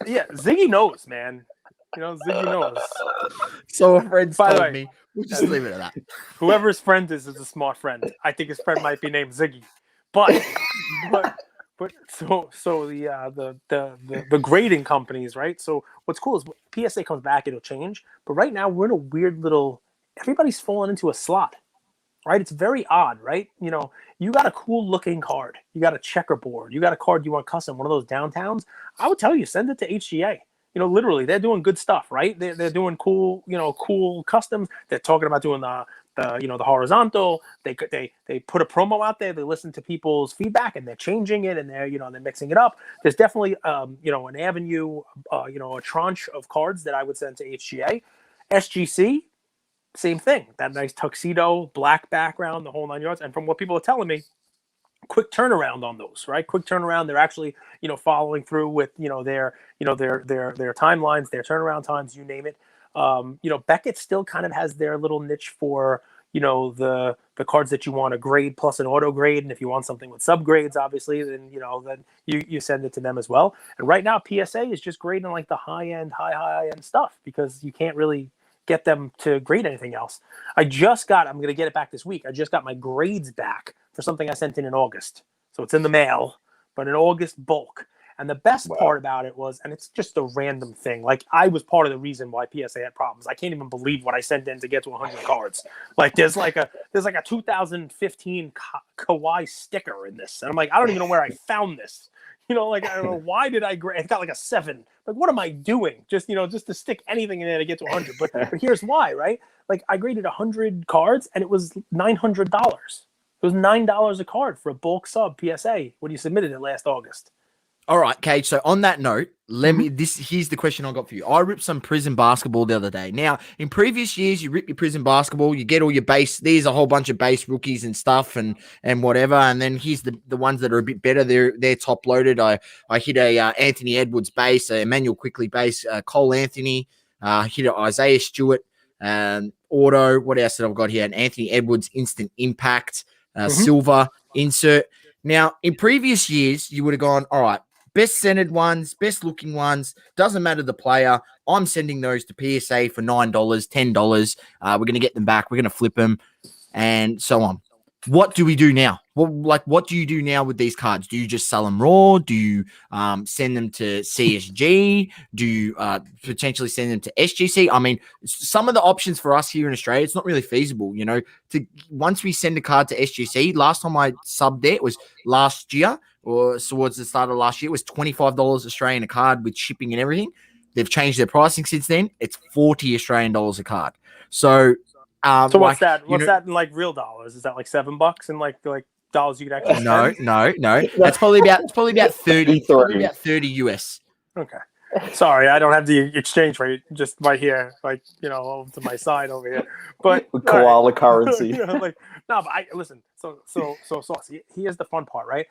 Yeah, Ziggy knows, man. Ziggy knows. So a friend told me. We'll just leave it at that. Whoever his friend is a smart friend. I think his friend might be named Ziggy. But so the grading companies, right? So what's cool is when PSA comes back, it'll change. But right now we're in a weird little. Everybody's falling into a slot, right? It's very odd, right? You got a cool looking card. You got a checkerboard. You got a card you want custom, one of those downtowns. I would tell you, send it to HGA. Literally, they're doing good stuff, right? They're doing cool, cool customs. They're talking about doing the horizontal. They put a promo out there. They listen to people's feedback and they're changing it and they're mixing it up. There's definitely an avenue, a tranche of cards that I would send to HGA. SGC, same thing. That nice tuxedo, black background, the whole 9 yards. And from what people are telling me, quick turnaround on those, right? Quick turnaround. They're actually, following through with, their timelines, their turnaround times, you name it. Beckett still kind of has their little niche for, the cards that you want to grade plus an auto grade. And if you want something with subgrades, obviously, then you send it to them as well. And right now, PSA is just grading like the high end stuff because you can't really get them to grade anything else. I'm going to get it back this week. I just got my grades back for something I sent in August. So it's in the mail, but in August bulk. And the best part about it was, and it's just a random thing, like I was part of the reason why PSA had problems. I can't even believe what I sent in to get to 100 cards. Like there's like a 2015 Kawhi sticker in this. And I'm like, I don't even know where I found this. I don't know, why did I grade? It got like a 7. Like, what am I doing? Just to stick anything in there to get to 100. But here's why, right? Like I graded 100 cards and it was $900. It was $9 a card for a bulk sub PSA when you submitted it last August. All right, Cage. So on that note, here's the question I got for you. I ripped some prison basketball the other day. Now, in previous years, you rip your prison basketball, you get all your base. There's a whole bunch of base rookies and stuff and whatever. And then here's the ones that are a bit better. They're top loaded. I hit a Anthony Edwards base, a Emmanuel Quickley base, Cole Anthony, hit a Isaiah Stewart, auto. What else did I've got here? An Anthony Edwards instant impact, silver insert. Now, in previous years, you would have gone, all right, best centered ones, best looking ones, doesn't matter the player. I'm sending those to PSA for $9, $10. We're going to get them back. We're going to flip them and so on. What do we do now? Well, like, what do you do now with these cards? Do you just sell them raw? Do you send them to CSG? Do you potentially send them to SGC? I mean, some of the options for us here in Australia, it's not really feasible, you know, to once we send a card to SGC. Last time I subbed there, it was last year or towards the start of last year, it was $25 Australian a card with shipping and everything. They've changed their pricing since then. It's 40 Australian dollars a card. So, so what's that? What's that in like real dollars? Is that like $7 in like dollars you could actually spend? No. It's probably about 30 US. Okay. Sorry, I don't have the exchange rate just right here, like, you know, over to my side over here. But koala currency. You know, like, no, but listen. So here's the fun part, right?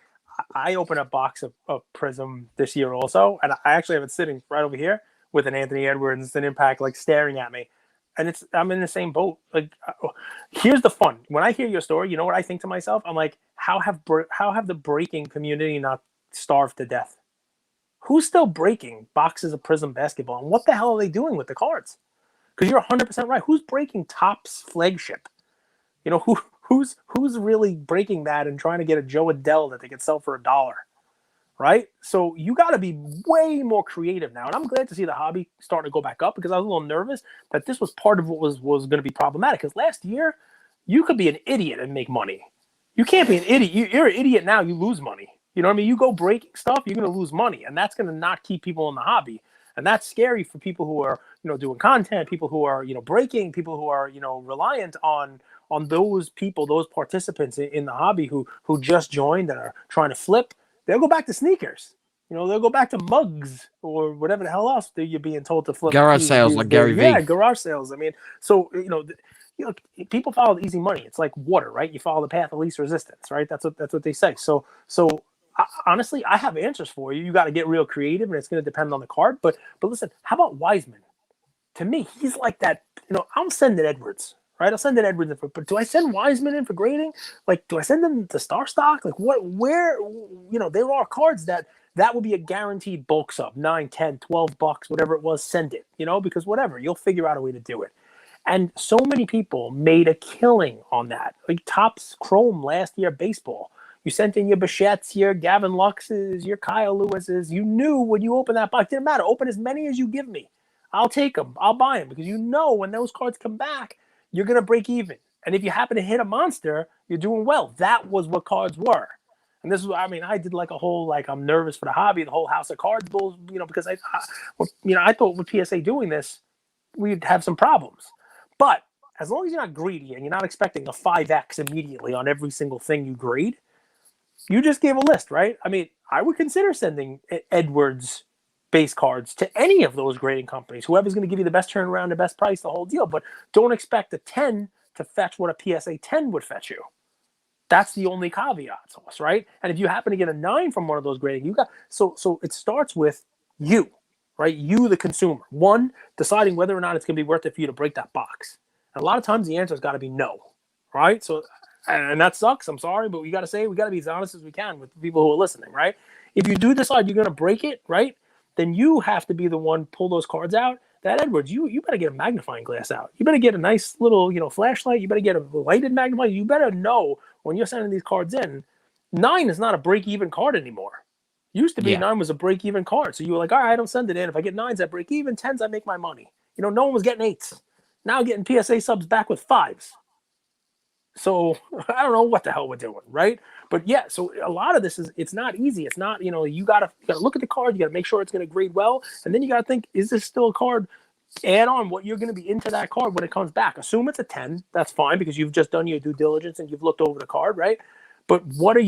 I opened a box of Prism this year also, and I actually have it sitting right over here with an Anthony Edwards and Impact like staring at me. And I'm in the same boat. Like, here's the fun. When I hear your story, you know what I think to myself? I'm like, how have the breaking community not starved to death? Who's still breaking boxes of Prism basketball? And what the hell are they doing with the cards? Because you're 100% right. Who's breaking Topps flagship? You know, who's really breaking that and trying to get a Joe Adele that they could sell for $1? Right? So you got to be way more creative now. And I'm glad to see the hobby starting to go back up, because I was a little nervous that this was part of what was going to be problematic. Because last year, you could be an idiot and make money. You can't be an idiot. You're an idiot now. You lose money. You know what I mean? You go breaking stuff, you're going to lose money. And that's going to not keep people in the hobby. And that's scary for people who are, you know, doing content, people who are, you know, breaking, people who are, you know, reliant on those people, those participants in the hobby who just joined and are trying to flip. They'll go back to sneakers. You know, they'll go back to mugs or whatever the hell else that you're being told to flip. Garage sales like Gary Vee. Yeah, garage sales. I mean, so, you know, people follow the easy money. It's like water, right? You follow the path of least resistance, right? That's what they say. So honestly, I have answers for you. You got to get real creative, and it's going to depend on the card. But listen, how about Wiseman? To me, he's like that. You know, I'm sending Edwards. Right, I'll send an Edwards in but do I send Wiseman in for grading? Like, do I send them to Star Stock? Like, where, you know, there are cards that would be a guaranteed bulk sub, $9, $10, $12, whatever it was, send it, you know, because whatever, you'll figure out a way to do it. And so many people made a killing on that. Like Topps Chrome last year, baseball. You sent in your Bichette's, your Gavin Lux's, your Kyle Lewis's. You knew when you opened that box, didn't matter. Open as many as you give me. I'll take them. I'll buy them, because you know when those cards come back, you're going to break even. And if you happen to hit a monster, you're doing well. That was what cards were. And this is, I mean, I did like a whole, like, I'm nervous for the hobby, the whole House of Cards bulls, you know, because I thought with PSA doing this, we'd have some problems. But as long as you're not greedy and you're not expecting a 5X immediately on every single thing you grade, you just gave a list, right? I mean, I would consider sending Edwards base cards to any of those grading companies, whoever's going to give you the best turnaround, the best price, the whole deal. But don't expect a 10 to fetch what a PSA 10 would fetch you. That's the only caveat to us, right? And if you happen to get a 9 from one of those grading, you got so it starts with you, right? You, the consumer. One, deciding whether or not it's going to be worth it for you to break that box. And a lot of times the answer's got to be no, right? So, and that sucks. I'm sorry, but we got to be as honest as we can with the people who are listening, right? If you do decide you're going to break it, right, then you have to be the one pull those cards out. That Edwards, you better get a magnifying glass out. You better get a nice little, you know, flashlight. You better get a lighted magnifying. You better know when you're sending these cards in, 9 is not a break-even card anymore. Used to be 9 was a break-even card. So you were like, all right, I don't send it in. If I get 9s, I break even. 10s, I make my money. You know, no one was getting 8s. Now getting PSA subs back with 5s. So I don't know what the hell we're doing, right? But yeah, so a lot of this it's not easy. It's not, you know, you gotta look at the card, you gotta make sure it's gonna grade well, and then you gotta think, is this still a card? Add on what you're gonna be into that card when it comes back. Assume it's a 10, that's fine, because you've just done your due diligence and you've looked over the card, right? But what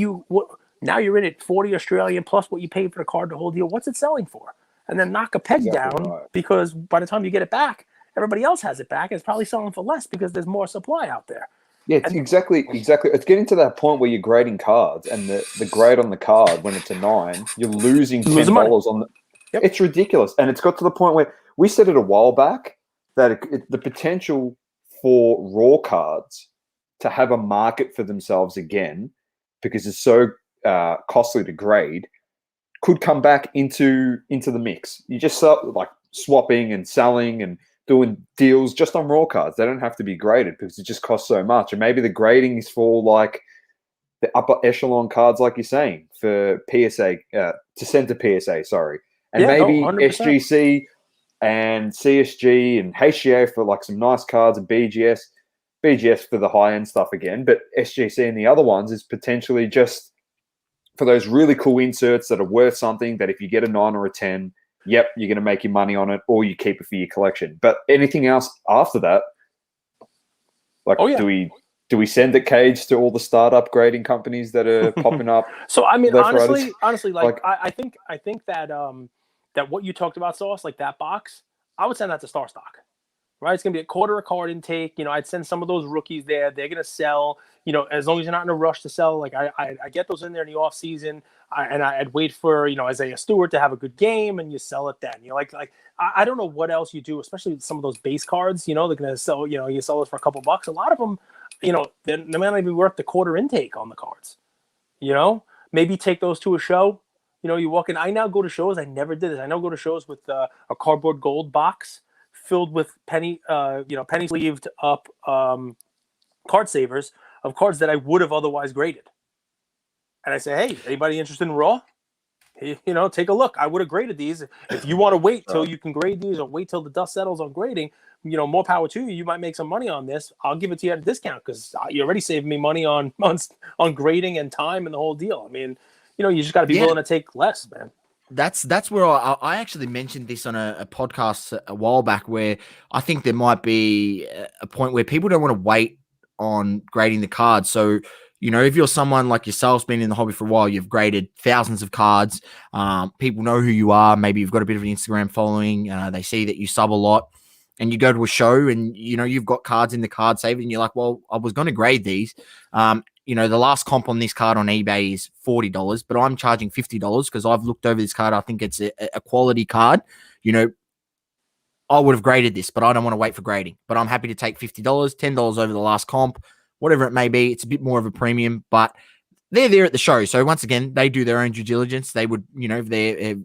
now you're in it 40 Australian plus what you paid for the card, the whole deal. What's it selling for? And then knock a peg down, right, because by the time you get it back, everybody else has it back. It's probably selling for less because there's more supply out there. Yeah, exactly. It's getting to that point where you're grading cards, and the grade on the card, when it's a 9, you're losing $10 on the. Yep. It's ridiculous, and it's got to the point where we said it a while back that the potential for raw cards to have a market for themselves again, because it's so costly to grade, could come back into the mix. You just start like swapping and selling and doing deals just on raw cards. They don't have to be graded because it just costs so much. And maybe the grading is for like the upper echelon cards, like you're saying, for PSA, to send to PSA, sorry. And maybe 100%. SGC and CSG and HGA for like some nice cards, and BGS for the high-end stuff again. But SGC and the other ones is potentially just for those really cool inserts that are worth something, that if you get a 9 or a 10, yep, you're going to make your money on it, or you keep it for your collection. But anything else after that, like, do we send the Cage to all the startup grading companies that are popping up? So I mean, honestly, like I think that that what you talked about, Sauce, like that box, I would send that to Star Stock. Right, it's gonna be a quarter a card intake. I'd send some of those rookies there. They're gonna sell. As long as you're not in a rush to sell. Like I get those in there in the off season, I'd wait for Isaiah Stewart to have a good game, and you sell it then. I don't know what else you do, especially some of those base cards. They're gonna sell. You sell it for a couple bucks. A lot of them, they might not even be worth the quarter intake on the cards. Maybe take those to a show. You walk in. I now go to shows. I never did this. I now go to shows with a cardboard gold box filled with penny sleeved up card savers of cards that I would have otherwise graded. And I say, hey, anybody interested in Raw? Take a look. I would have graded these. If you want to wait till you can grade these, or wait till the dust settles on grading, more power to you. You might make some money on this. I'll give it to you at a discount, because you already saved me money on grading and time and the whole deal. I mean, you just got to be willing to take less, man. That's where I actually mentioned this on a podcast a while back, where I think there might be a point where people don't want to wait on grading the cards. So, if you're someone like yourself, been in the hobby for a while, you've graded thousands of cards, people know who you are, maybe you've got a bit of an Instagram following, they see that you sub a lot, and you go to a show and, you've got cards in the card saver, and you're like, well, I was going to grade these. The last comp on this card on eBay is $40, but I'm charging $50 because I've looked over this card. I think it's a quality card. I would have graded this, but I don't want to wait for grading. But I'm happy to take $50, $10 over the last comp, whatever it may be. It's a bit more of a premium, but they're there at the show. So once again, they do their own due diligence. They would, if they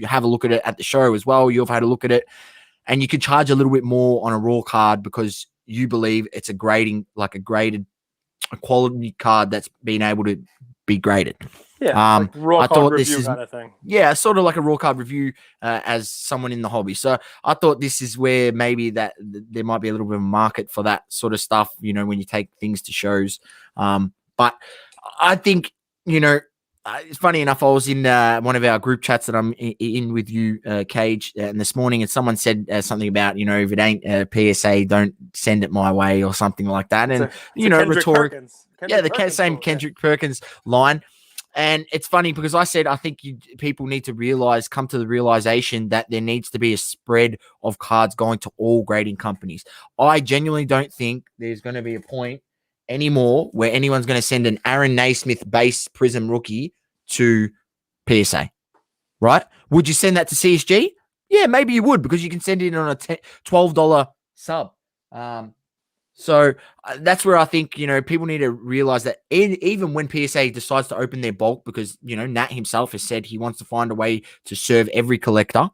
have a look at it at the show as well. You've had a look at it, and you could charge a little bit more on a raw card because you believe it's a quality card that's been able to be graded. Yeah, like raw I card thought review this is kind of thing. Yeah, sort of like a raw card review as someone in the hobby. So I thought this is where maybe that there might be a little bit of a market for that sort of stuff, when you take things to shows. But I think, it's funny enough, I was in one of our group chats that I'm in with you, Cage, and this morning, and someone said something about, if it ain't PSA, don't send it my way or something like that. And, rhetoric. Same Kendrick Perkins line. And it's funny because I said, I think people need to come to the realization that there needs to be a spread of cards going to all grading companies. I genuinely don't think there's going to be a point anymore where anyone's going to send an Aaron Naismith base Prism rookie to PSA, right? Would you send that to CSG? Yeah, maybe you would, because you can send it on a $12 sub. So that's where I think, people need to realize that even when PSA decides to open their bulk, because, Nat himself has said he wants to find a way to serve every collector,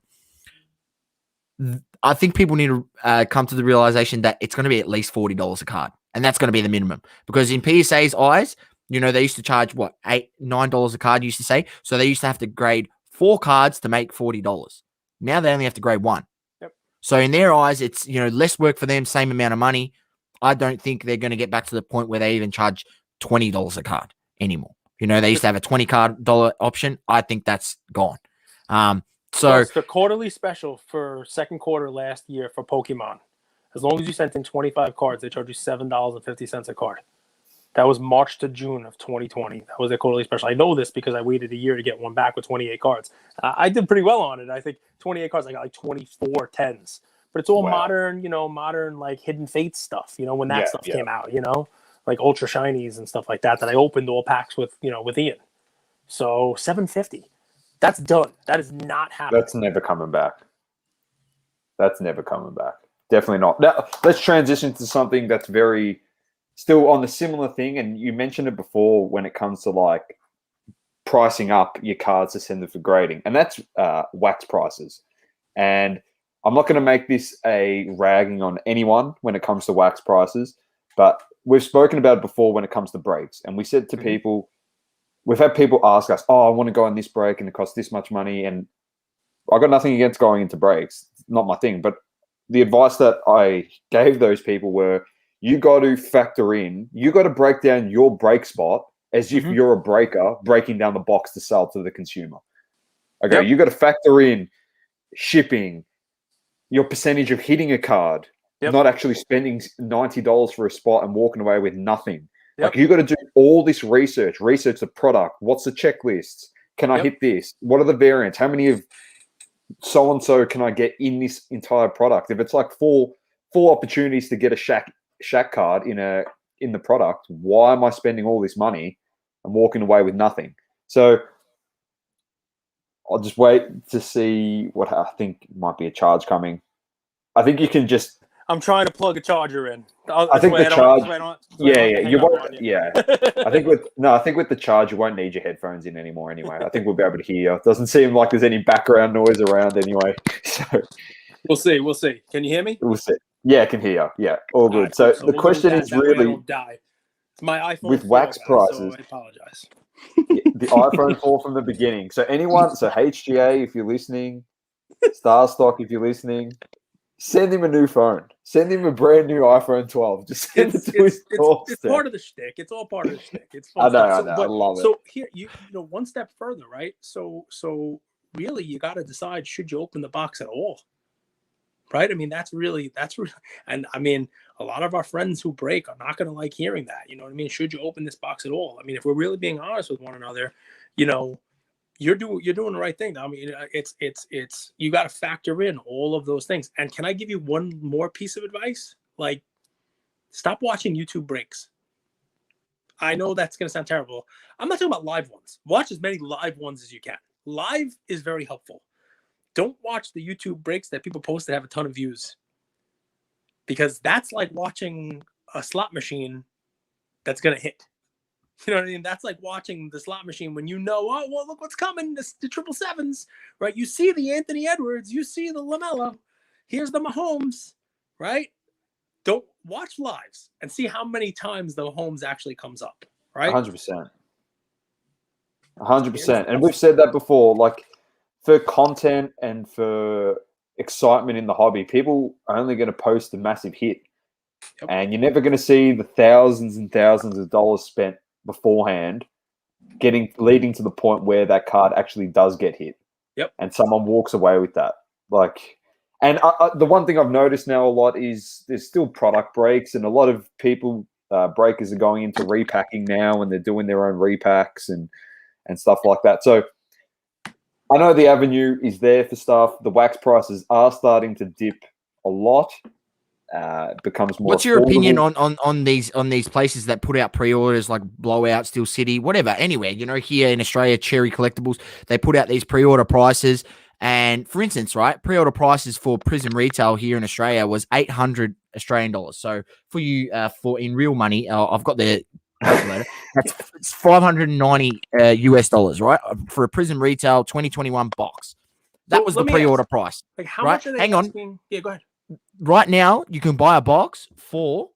I think people need to come to the realization that it's going to be at least $40 a card. And that's going to be the minimum, because in PSA's eyes, they used to charge what, $8, $9 a card, used to say. So they used to have to grade 4 cards to make $40. Now they only have to grade 1. Yep. So in their eyes, it's, less work for them, same amount of money. I don't think they're going to get back to the point where they even charge $20 a card anymore. They used to have a $20 option. I think that's gone. So it's the quarterly special for second quarter last year for Pokemon. As long as you sent in 25 cards, they charge you $7.50 a card. That was March to June of 2020. That was their quarterly special. I know this because I waited a year to get one back with 28 cards. I did pretty well on it. I think 28 cards, I got like 24 10s. But it's all modern, modern like Hidden Fates stuff, when that stuff came out, like Ultra Shinies and stuff like that I opened all packs with, with Ian. So $7.50. That's done. That is not happening. That's never coming back. Definitely not. Now, let's transition to something that's very still on the similar thing. And you mentioned it before when it comes to like pricing up your cards to send them for grading. And that's wax prices. And I'm not going to make this a ragging on anyone when it comes to wax prices, but we've spoken about it before when it comes to brakes, and we said to people, we've had people ask us, "Oh, I want to go on this brake, and it costs this much money." And I got nothing against going into brakes; it's not my thing. But the advice that I gave those people were, you got to factor in, you got to break down your brake spot as if you're a breaker breaking down the box to sell to the consumer. Okay, you got to factor in shipping, your percentage of hitting a card, not actually spending $90 for a spot and walking away with nothing. Like, you got to do all this research the product. What's the checklists? Can I hit this? What are the variants? How many of so-and-so can I get in this entire product? If it's like four opportunities to get a shack card in the product, why am I spending all this money and walking away with nothing? So I'll just wait to see what I think might be a charge coming. I think you can just. I'm trying to plug a charger in. I think the charge. You won't. Yeah, I think with the charge, you won't need your headphones in anymore. Anyway, I think we'll be able to hear. It doesn't seem like there's any background noise around anyway. So we'll see. We'll see. Can you hear me? We'll see. Yeah, I can hear you. Yeah, all good. Right, so the question is really. Don't die. It's my iPhone with wax prices. So I apologize. The iPhone 4 from the beginning. So HGA, if you're listening, Starstock, if you're listening, send him a new phone. Send him a brand new iPhone 12. Just send it to his doorstep. It's part of the shtick. It's all part of the shtick. It's fun. I know. I love it. So here, you know, one step further, right? So really, you got to decide, should you open the box at all? Right? I mean, that's really, and I mean, a lot of our friends who break are not going to like hearing that. You know what I mean? Should you open this box at all? I mean, if we're really being honest with one another, you know, you're doing the right thing. I mean, it's you got to factor in all of those things. And can I give you one more piece of advice? Like, stop watching YouTube breaks. I know that's going to sound terrible. I'm not talking about live ones. Watch as many live ones as you can. Live is very helpful. Don't watch the YouTube breaks that people post that have a ton of views, because that's like watching a slot machine that's going to hit. You know what I mean? That's like watching the slot machine when you know, oh, well, look what's coming, the 777s, right? You see the Anthony Edwards, you see the Lamella, here's the Mahomes, right? Don't watch lives and see how many times the Mahomes actually comes up, right? 100%. 100%. And we've said that before, like, for content and for excitement in the hobby, people are only going to post a massive hit. Yep. And you're never going to see the thousands and thousands of dollars spent beforehand leading to the point where that card actually does get hit. Yep. And someone walks away with that. Like, and the one thing I've noticed now a lot is there's still product breaks, and a lot of people, breakers, are going into repacking now, and they're doing their own repacks and stuff like that. So I know the avenue is there for stuff. The wax prices are starting to dip a lot. It becomes more. What's your opinion on these places that put out pre-orders like Blowout, Steel City, whatever? Anywhere, you know, here in Australia, Cherry Collectibles, they put out these pre-order prices. And for instance, right, pre-order prices for Prism Retail here in Australia was 800 Australian dollars. So for you, for in real money, I've got the calculator. It's $590 US dollars, right, for a Prism Retail 2021 box. That was the pre-order price. Like, how much are they asking? On. Yeah, go ahead. Right now, you can buy a box for,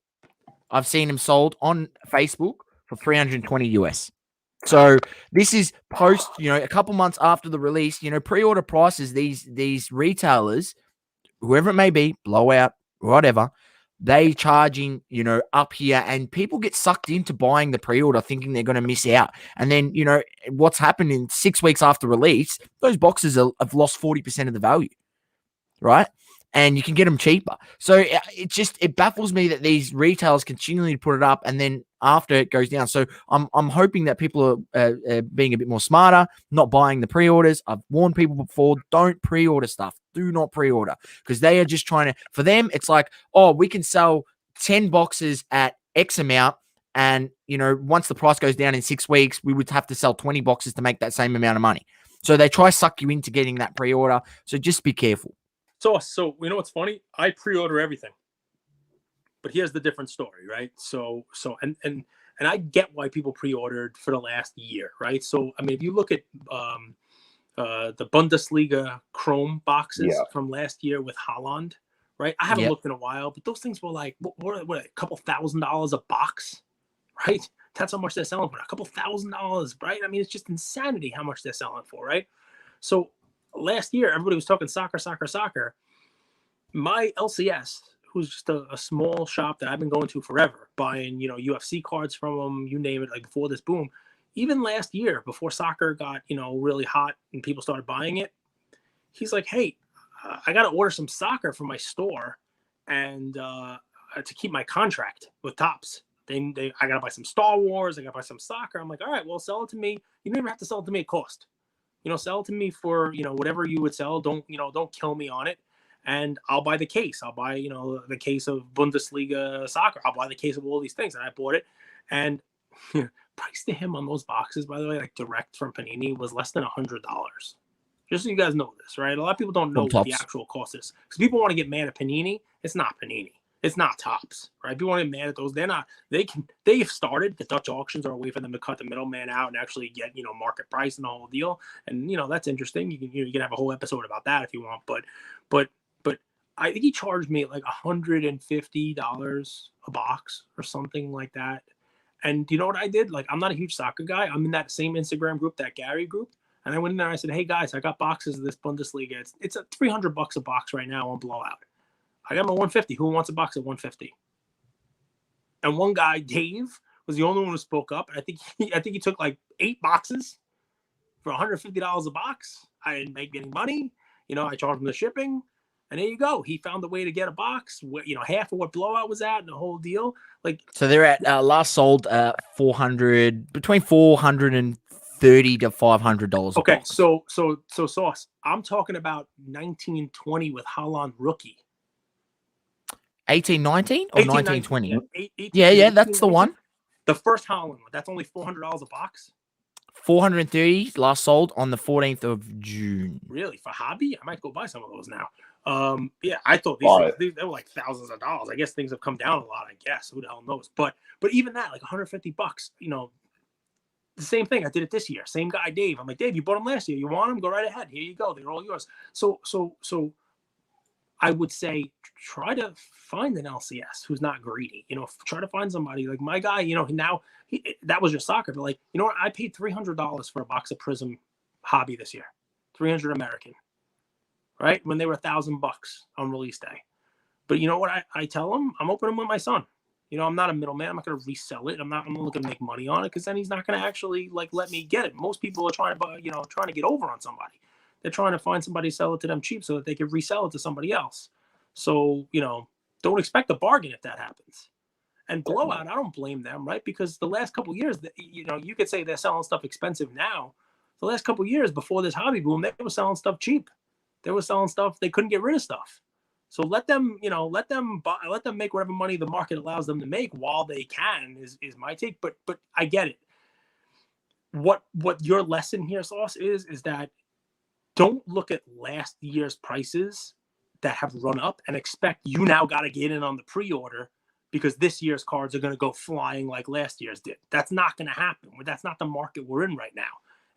I've seen them sold on Facebook for 320 US. So this is post, you know, a couple months after the release, you know, pre-order prices, these retailers, whoever it may be, Blowout, whatever, they charging, you know, up here, and people get sucked into buying the pre-order thinking they're going to miss out. And then, you know, what's happened in 6 weeks after release, those boxes have lost 40% of the value, right? And you can get them cheaper. So it baffles me that these retailers continually put it up, and then after it goes down. So I'm hoping that people are being a bit more smarter, not buying the pre-orders. I've warned people before, don't pre-order stuff. Do not pre-order, because they are just trying to, for them, it's like, oh, we can sell 10 boxes at X amount. And, you know, once the price goes down in 6 weeks, we would have to sell 20 boxes to make that same amount of money. So they try to suck you into getting that pre-order. So just be careful. So you know what's funny? I pre-order everything, but here's the different story, right? So and I get why people pre-ordered for the last year, right? So I mean, if you look at the Bundesliga Chrome boxes from last year with Haaland, right? I haven't Yep. looked in a while, but those things were like, what a couple $1,000s a box, right? That's how much they're selling for. A couple $1,000s, right? I mean, it's just insanity how much they're selling for, right? So last year, everybody was talking soccer. My LCS, who's just a small shop that I've been going to forever, buying, UFC cards from them, you name it, like before this boom. Even last year, before soccer got, really hot and people started buying it, he's like, hey, I got to order some soccer for my store and to keep my contract with Topps. I got to buy some Star Wars. I got to buy some soccer. I'm like, all right, well, sell it to me. You don't even have to sell it to me at cost. Sell it to me for, whatever you would sell. Don't kill me on it. And I'll buy the case. I'll buy, the case of Bundesliga soccer. I'll buy the case of all these things. And I bought it. And price to him on those boxes, by the way, like direct from Panini, was less than $100. Just so you guys know this, right? A lot of people don't know what the actual cost is. Because people want to get mad at Panini. It's not Panini. It's not Topps, right? People want to get mad at those. They're not. They've started. The Dutch auctions are a way for them to cut the middleman out and actually get, market price and the whole deal. And, that's interesting. You can have a whole episode about that if you want. But I think he charged me like $150 a box or something like that. And you know what I did? Like, I'm not a huge soccer guy. I'm in that same Instagram group, that Gary group. And I went in there and I said, hey, guys, I got boxes of this Bundesliga. It's a $300 a box right now on Blowout. I got my 150. Who wants a box at 150? And one guy, Dave, was the only one who spoke up. I think he took like 8 boxes for $150 a box. I didn't make any money. I charged him the shipping. And there you go. He found a way to get a box, half of what Blowout was at and the whole deal. Like, so they're at last sold between $430 to $500. Okay, so Sauce, I'm talking about 1920 with Haaland rookie. 1819 or 1920? Yeah, that's the one. The first Haaland one. That's only $400 a box. 430 last sold on the 14th of June. Really? For hobby? I might go buy some of those now. Yeah, I thought these they were like thousands of dollars. I guess things have come down a lot, I guess. Who the hell knows? But even that, like $150, the same thing. I did it this year. Same guy, Dave. I'm like, Dave, you bought them last year. You want them? Go right ahead. Here you go. They're all yours. So I would say try to find an LCS who's not greedy. Try to find somebody like my guy. Now that was your soccer, but like, you know what? I paid $300 for a box of Prism Hobby this year, $300 American, right? When they were $1,000 on release day. But you know what? I tell him I'm opening with my son. I'm not a middleman. I'm not going to resell it. I'm not looking to make money on it because then he's not going to actually like let me get it. Most people are trying to get over on somebody. They're trying to find somebody to sell it to them cheap so that they can resell it to somebody else. So, don't expect a bargain if that happens. And Blowout, I don't blame them, right? Because the last couple of years, you could say they're selling stuff expensive now. The last couple of years before this hobby boom, they were selling stuff cheap. They were selling stuff. They couldn't get rid of stuff. So let them make whatever money the market allows them to make while they can is my take. But I get it. What your lesson here, Sauce, is that don't look at last year's prices that have run up and expect you now got to get in on the pre-order because this year's cards are going to go flying like last year's did. That's not going to happen. That's not the market we're in right now.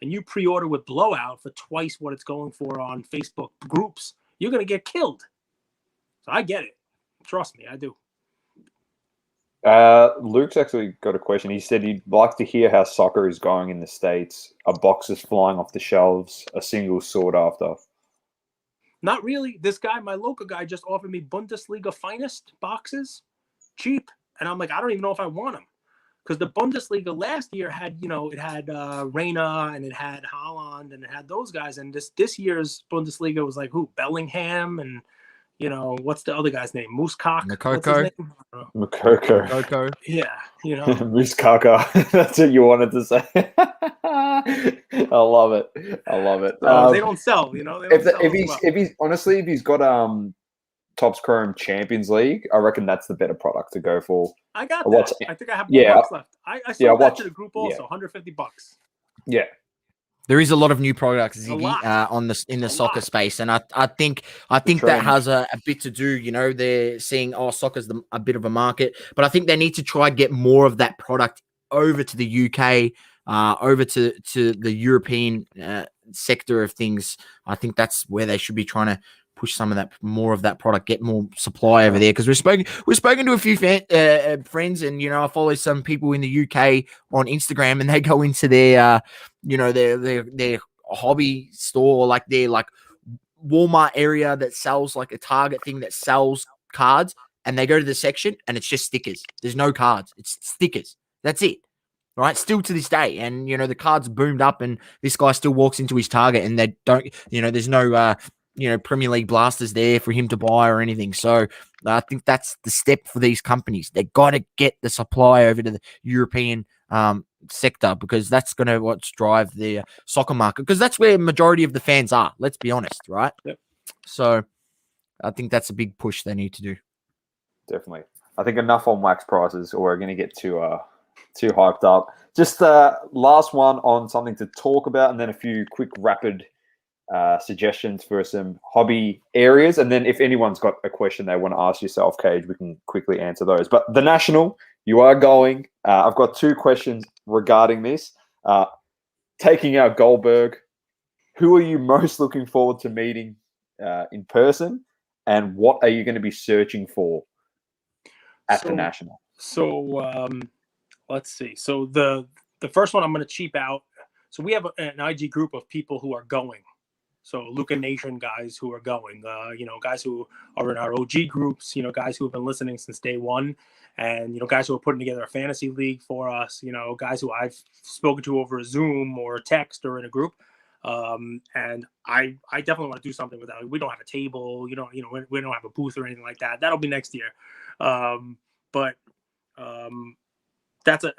And you pre-order with Blowout for twice what it's going for on Facebook groups, you're going to get killed. So I get it. Trust me, I do. Luke's actually got a question. He said he'd like to hear how soccer is going in the States. Are boxes flying off the shelves? A single sought after? Not really. This guy, my local guy, just offered me Bundesliga finest boxes, cheap. And I'm like, I don't even know if I want them. Because the Bundesliga last year had, it had Reina and it had Haaland and it had those guys. And this year's Bundesliga was like, who? Bellingham and, what's the other guy's name? Moosecock? Makoko. Makoko. Yeah, Moosecock. That's what you wanted to say. I love it. They don't sell, if he's got Topps Chrome Champions League, I reckon that's the better product to go for. I got that. I think I have one box left. I sold that to the group also, $150. Yeah. There is a lot of new products, Ziggy, in the soccer space, and I think that has a bit to do. They're seeing soccer's a bit of a market, but I think they need to try get more of that product over to the UK, over to the European sector of things. I think that's where they should be trying to push some of that, more of that product, get more supply over there. Because we've spoken to a few friends, and I follow some people in the UK on Instagram, and they go into their their hobby store, like their like Walmart area that sells like a Target thing that sells cards, and they go to the section and it's just stickers. There's no cards, it's stickers. That's it. Right, still to this day, and the cards boomed up, and this guy still walks into his Target, and they don't, there's no, Premier League blasters there for him to buy or anything. So I think that's the step for these companies. They got to get the supply over to the European sector, because that's going to what's drive the soccer market, because that's where majority of the fans are. Let's be honest, right? Yep. So I think that's a big push they need to do. Definitely. I think enough on wax prices, or we're going to get too hyped up. Just last one on something to talk about, and then a few quick rapid suggestions for some hobby areas. And then if anyone's got a question they want to ask yourself, Cage, we can quickly answer those. But the National, you are going. I've got 2 questions regarding this. Taking out Goldberg, who are you most looking forward to meeting in person, and what are you going to be searching for at the National? So let's see. So the first one I'm going to cheap out. So we have an IG group of people who are going. So Luka Nation guys who are going, guys who are in our OG groups, guys who have been listening since day one, and, guys who are putting together a fantasy league for us, guys who I've spoken to over a Zoom or text or in a group. And I definitely want to do something with that. We don't have a table, we don't have a booth or anything like that. That'll be next year. But that's a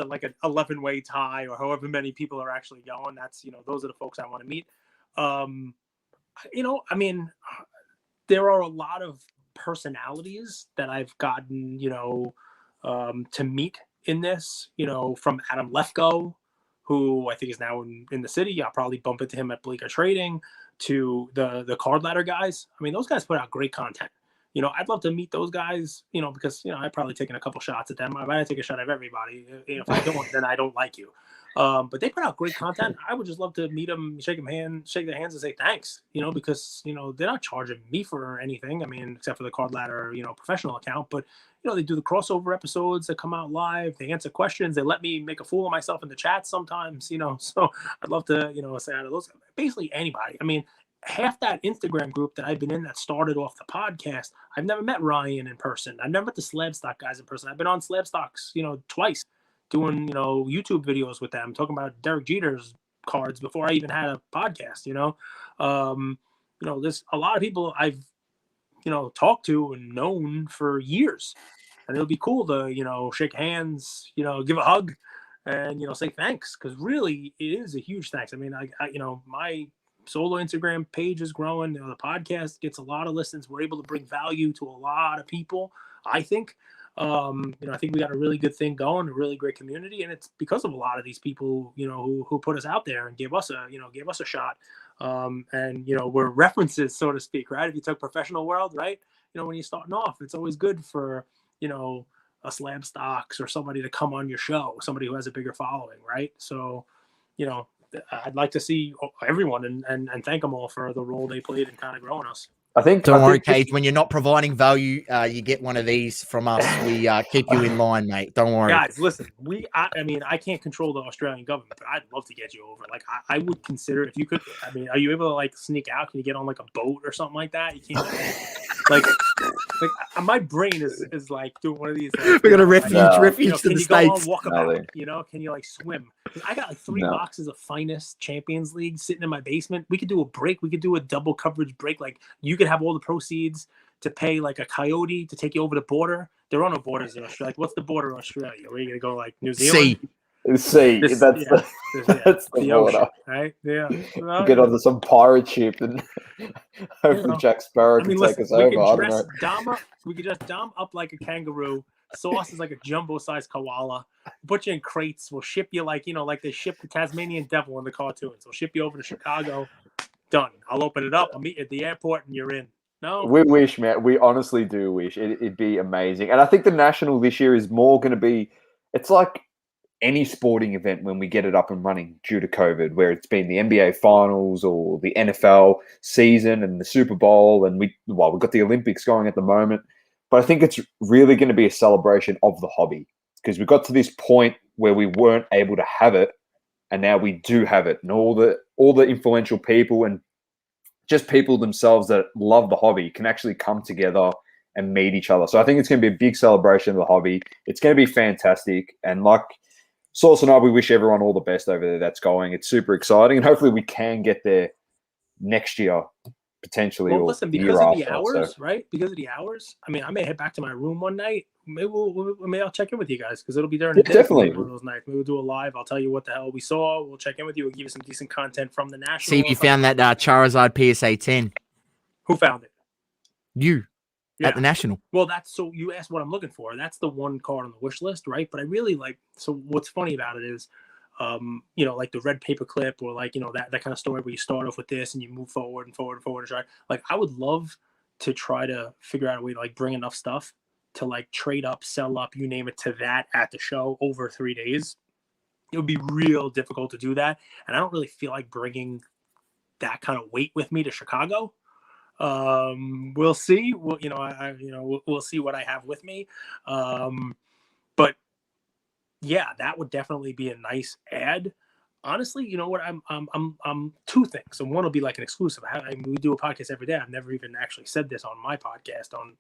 like an 11-way tie, or however many people are actually going. That's, those are the folks I want to meet. There are a lot of personalities that I've gotten, to meet in this, from Adam Lefko, who I think is now in the city. I'll probably bump into him at Bleecker Trading, to the card ladder guys. I mean, those guys put out great content. I'd love to meet those guys, because, I've probably taken a couple shots at them. I might take a shot at everybody. If I don't, then I don't like you. But they put out great content. I would just love to meet them, shake their hands and say thanks, because, they're not charging me for anything. I mean, except for the card ladder, professional account. But, they do the crossover episodes that come out live. They answer questions. They let me make a fool of myself in the chat sometimes, so I'd love to, say out of those, basically anybody. I mean, half that Instagram group that I've been in that started off the podcast, I've never met Ryan in person. I've never met the Slab Stock guys in person. I've been on Slab Stocks, twice, doing, YouTube videos with them, talking about Derek Jeter's cards before I even had a podcast, there's a lot of people I've, talked to and known for years. And it'll be cool to, shake hands, give a hug and, say thanks. Because really, it is a huge thanks. I mean, I my solo Instagram page is growing. The podcast gets a lot of listens. We're able to bring value to a lot of people, I think. I think we got a really good thing going, a really great community, and it's because of a lot of these people, who put us out there and gave us a shot. And we're references, so to speak, right? If you took professional world, right? When you're starting off, it's always good for, a Slab Stocks or somebody to come on your show, somebody who has a bigger following, right? So, I'd like to see everyone and thank them all for the role they played in kind of growing us. Don't worry, Cage. When you're not providing value, you get one of these from us. We keep you in line, mate. Don't worry. Guys, listen, I can't control the Australian government, but I'd love to get you over. Like, I would consider, if you could, are you able to, like, sneak out? Can you get on, like, a boat or something like that? You can't, like my brain is like doing one of these. Like, we got a refuge to the States. Can you go on walkabout? Can you, like, swim? I got like 3 boxes of Finest Champions League sitting in my basement. We could do a break. We could do a double coverage break. Like, you could have all the proceeds to pay like a coyote to take you over the border. There are no borders in Australia. Like, what's the border of Australia? Are you gonna go like New Zealand? Sea. That's the border, ocean, right? Yeah. Well, get onto some pirate ship and hopefully Jack Sparrow can take us over. We could just dom up like a kangaroo. Sauce is like a jumbo-sized koala. Put you in crates. We'll ship you like they ship the Tasmanian devil in the cartoons. We'll ship you over to Chicago. Done. I'll open it up. I'll meet you at the airport and you're in. No. We wish, man. We honestly do wish. It'd be amazing. And I think the National this year is more going to be, it's like, any sporting event when we get it up and running due to COVID, where it's been the NBA finals or the NFL season and the Super Bowl, and we've got the Olympics going at the moment. But I think it's really going to be a celebration of the hobby, because we got to this point where we weren't able to have it, and now we do have it, and all the influential people and just people themselves that love the hobby can actually come together and meet each other. So I think it's going to be a big celebration of the hobby. It's going to be fantastic, and like Sauce and I, we wish everyone all the best over there that's going. It's super exciting, and hopefully we can get there next year, potentially. Well, or listen, because of the hours, right? Because of the hours, I mean, I may head back to my room one night. Maybe I'll check in with you guys, because it'll be during the day. Definitely. One of those nights. Maybe we'll do a live. I'll tell you what the hell we saw. We'll check in with you. We'll give you some decent content from the national. See if you found that Charizard PSA 10. Who found it? You. Yeah. At the national. Well, so you asked what I'm looking for. That's the one card on the wish list, right? But I really like, so what's funny about it is, like the red paper clip, or like, that kind of story where you start off with this and you move forward and forward and forward and try. Like, I would love to try to figure out a way to like bring enough stuff to like trade up, sell up, you name it, to that at the show over 3 days. It would be real difficult to do that. And I don't really feel like bringing that kind of weight with me to Chicago. We'll see. We'll see what I have with me. But yeah, that would definitely be a nice add. Honestly, you know what? I'm two things. And one will be like an exclusive. We do a podcast every day. I've never even actually said this on my podcast on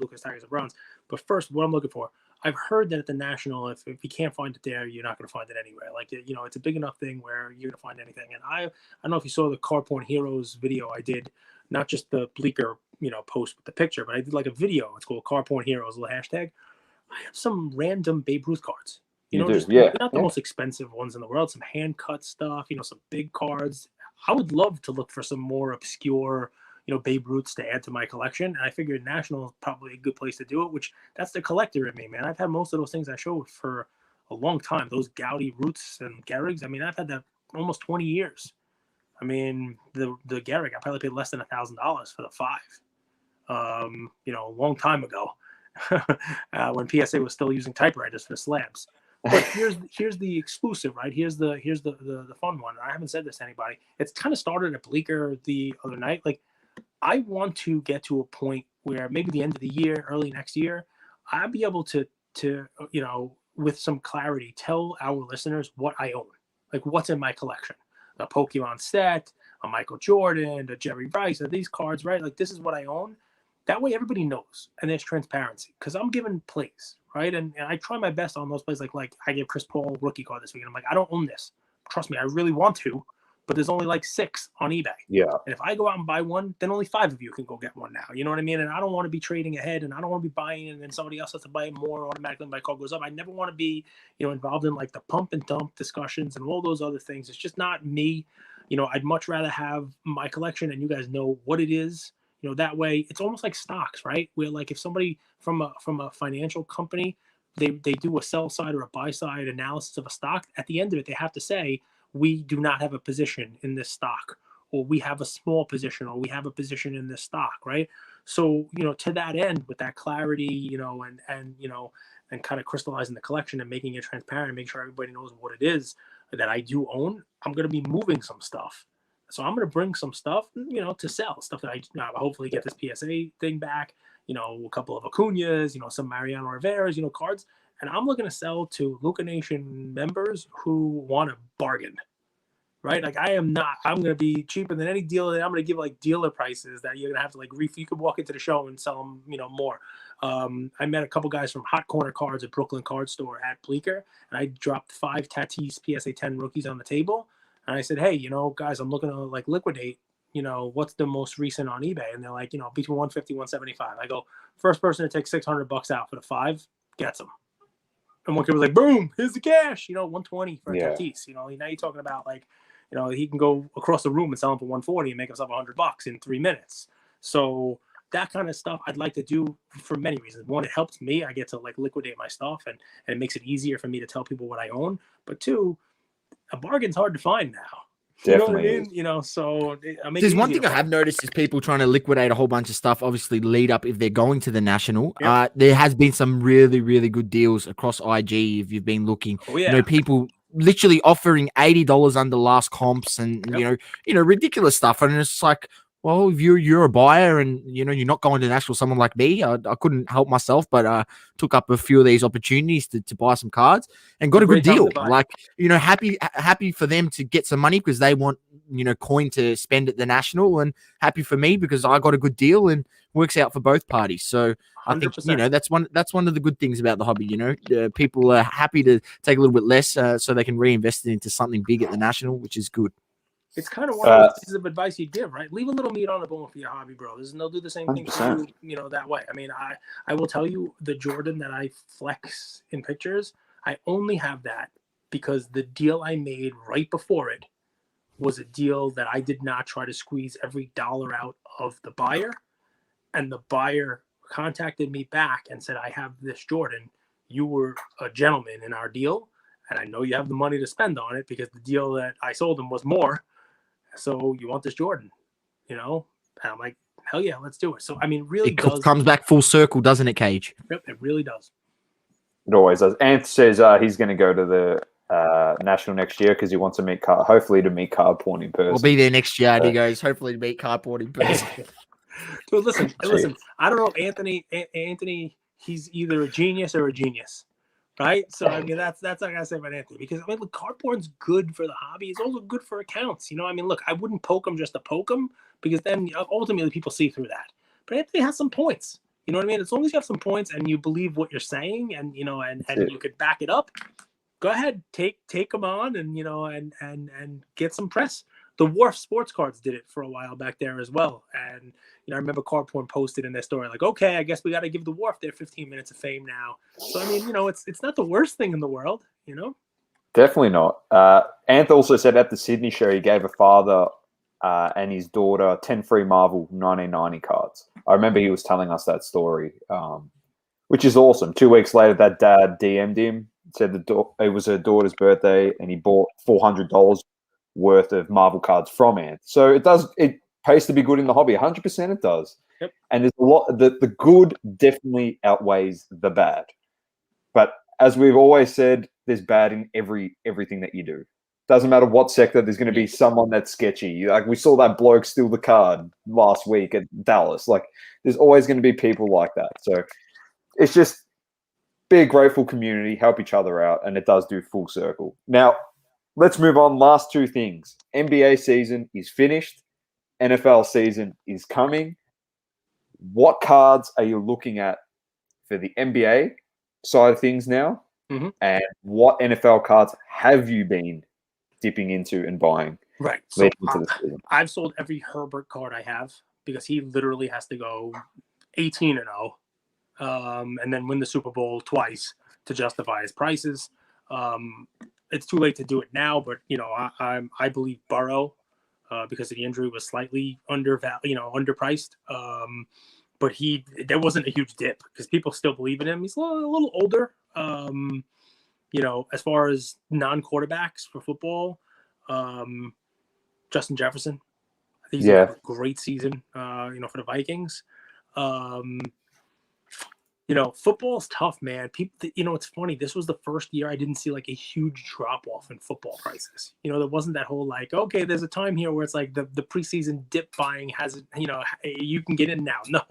Lucas Tigers and Browns. But first, what I'm looking for, I've heard that at the National, if you can't find it there, you're not going to find it anywhere. Like, it's a big enough thing where you're going to find anything. And I don't know if you saw the Car Porn Heroes video I did, not just the Bleecker, post with the picture, but I did like a video. It's called Car Porn Heroes, little hashtag. I have some random Babe Ruth cards. Not the most expensive ones in the world, some hand cut stuff, some big cards. I would love to look for some more obscure, Babe Ruths to add to my collection. And I figured National is probably a good place to do it, which that's the collector in me, man. I've had most of those things I showed for a long time. Those Gowdy Roots and Gehrig's. I mean, I've had that almost 20 years. I mean, the Gehrig, I probably paid less than $1,000 for the 5. A long time ago, when PSA was still using typewriters for the slabs. But here's the exclusive, right? Here's the fun one. I haven't said this to anybody. It's kind of started at Bleecker the other night. Like, I want to get to a point where maybe the end of the year, early next year, I'll be able to with some clarity, tell our listeners what I own, like what's in my collection. A Pokemon set, a Michael Jordan, a Jerry Rice, these cards, right? Like, this is what I own. That way everybody knows, and there's transparency, because I'm giving plays, right? And I try my best on those plays. Like I gave Chris Paul a rookie card this week, and I'm like, I don't own this. Trust me, I really want to, but there's only like 6 on eBay. Yeah. And if I go out and buy one, then only 5 of you can go get one now. You know what I mean? And I don't want to be trading ahead, and I don't want to be buying, and then somebody else has to buy it more automatically when my card goes up. I never want to be, involved in like the pump and dump discussions and all those other things. It's just not me. I'd much rather have my collection and you guys know what it is. That way it's almost like stocks, right? Where like if somebody from a financial company, they do a sell side or a buy side analysis of a stock, at the end of it, they have to say, we do not have a position in this stock, or we have a small position, or we have a position in this stock, right? So, to that end, with that clarity, and kind of crystallizing the collection and making it transparent and make sure everybody knows what it is that I do own, I'm going to be moving some stuff. So I'm going to bring some stuff, to sell, stuff that I hopefully get this PSA thing back, a couple of Acuñas, some Mariano Rivera's, cards. And I'm looking to sell to Luka Nation members who want a bargain, right? Like, I'm going to be cheaper than any dealer. I'm going to give like dealer prices that you're going to have to like you could walk into the show and sell them, more. I met a couple guys from Hot Corner Cards at Brooklyn Card Store at Bleecker, and I dropped 5 Tatis PSA 10 rookies on the table. And I said, hey, guys, I'm looking to like liquidate, what's the most recent on eBay? And they're like, between 150, 175. I go, first person to take $600 out for the 5 gets them. And one kid was like, boom, here's the cash, 120 for a Tatis. Now you're talking about like, he can go across the room and sell them for 140 and make himself $100 in 3 minutes. So that kind of stuff I'd like to do for many reasons. One, it helps me. I get to like liquidate my stuff, and it makes it easier for me to tell people what I own. But 2, a bargain's hard to find now. Definitely. You know what I mean? You know, so there's one thing I have noticed is people trying to liquidate a whole bunch of stuff, obviously lead up if they're going to the national. Yep. There has been some really, really good deals across IG if you've been looking. Oh, yeah. You know, people literally offering $80 under last comps and ridiculous stuff. And it's like, well, if you're a buyer and you're not going to national, someone like me, I couldn't help myself, but took up a few of these opportunities to buy some cards and got a good deal. Like, happy for them to get some money because they want coin to spend at the national, and happy for me because I got a good deal and works out for both parties. So 100%. I think that's one of the good things about the hobby. People are happy to take a little bit less so they can reinvest it into something big at the national, which is good. It's kind of one of those pieces of advice you give, right? Leave a little meat on the bone for your hobby, bro. And they'll do the same thing for you, that way. I mean, I will tell you, the Jordan that I flex in pictures, I only have that because the deal I made right before it was a deal that I did not try to squeeze every dollar out of the buyer. And the buyer contacted me back and said, I have this Jordan. You were a gentleman in our deal, and I know you have the money to spend on it because the deal that I sold him was more. So you want this Jordan, And I'm like, hell yeah, let's do it. So, I mean, really comes back full circle, doesn't it, Cage? Yep, it really does. It always does. Ant says he's going to go to the national next year because he wants to meet hopefully to meet card porn in person. I'll be there next year. He goes, hopefully to meet card porn in person. Dude, listen. I don't know, Anthony. He's either a genius or a genius. Right, so I mean that's what I gotta say about Anthony, because I mean, look, card porn's good for the hobby. It's also good for accounts. I mean, look, I wouldn't poke him just to poke him because then ultimately people see through that. But Anthony has some points. You know what I mean? As long as you have some points and you believe what you're saying, and and you could back it up, go ahead, take him on, and and get some press. The Wharf Sports Cards did it for a while back there as well, and I remember Card Porn posted in their story like, okay, I guess we got to give the Wharf their 15 minutes of fame now. So I mean, it's not the worst thing in the world, Definitely not. Anth also said at the Sydney show he gave a father and his daughter 10 free Marvel 1990 cards. I remember he was telling us that story, which is awesome. 2 weeks later, that dad DM'd him, said it was her daughter's birthday, and he bought $400 worth of Marvel cards from Anth. So it pays to be good in the hobby. 100% it does. Yep. And there's a lot. The good definitely outweighs the bad. But as we've always said, there's bad in everything that you do. Doesn't matter what sector. There's going to be someone that's sketchy. Like we saw that bloke steal the card last week at Dallas. Like there's always going to be people like that. So it's just be a grateful community, help each other out, and it does do full circle. Now, let's move on. Last two things. NBA season is finished. NFL season is coming. What cards are you looking at for the NBA side of things now? Mm-hmm. And what NFL cards have you been dipping into and buying? Right. So I've sold every Herbert card I have because he literally has to go 18-0 and then win the Super Bowl twice to justify his prices. It's too late to do it now, but I believe Burrow because of the injury was slightly underpriced. But there wasn't a huge dip because people still believe in him. He's a little older. As far as non-quarterbacks for football, Justin Jefferson, I think he's had a great season, for the Vikings. Football's tough, man. People, it's funny. This was the first year I didn't see like a huge drop off in football prices. There wasn't that whole like, okay, there's a time here where it's like the preseason dip buying has, you can get in now. No,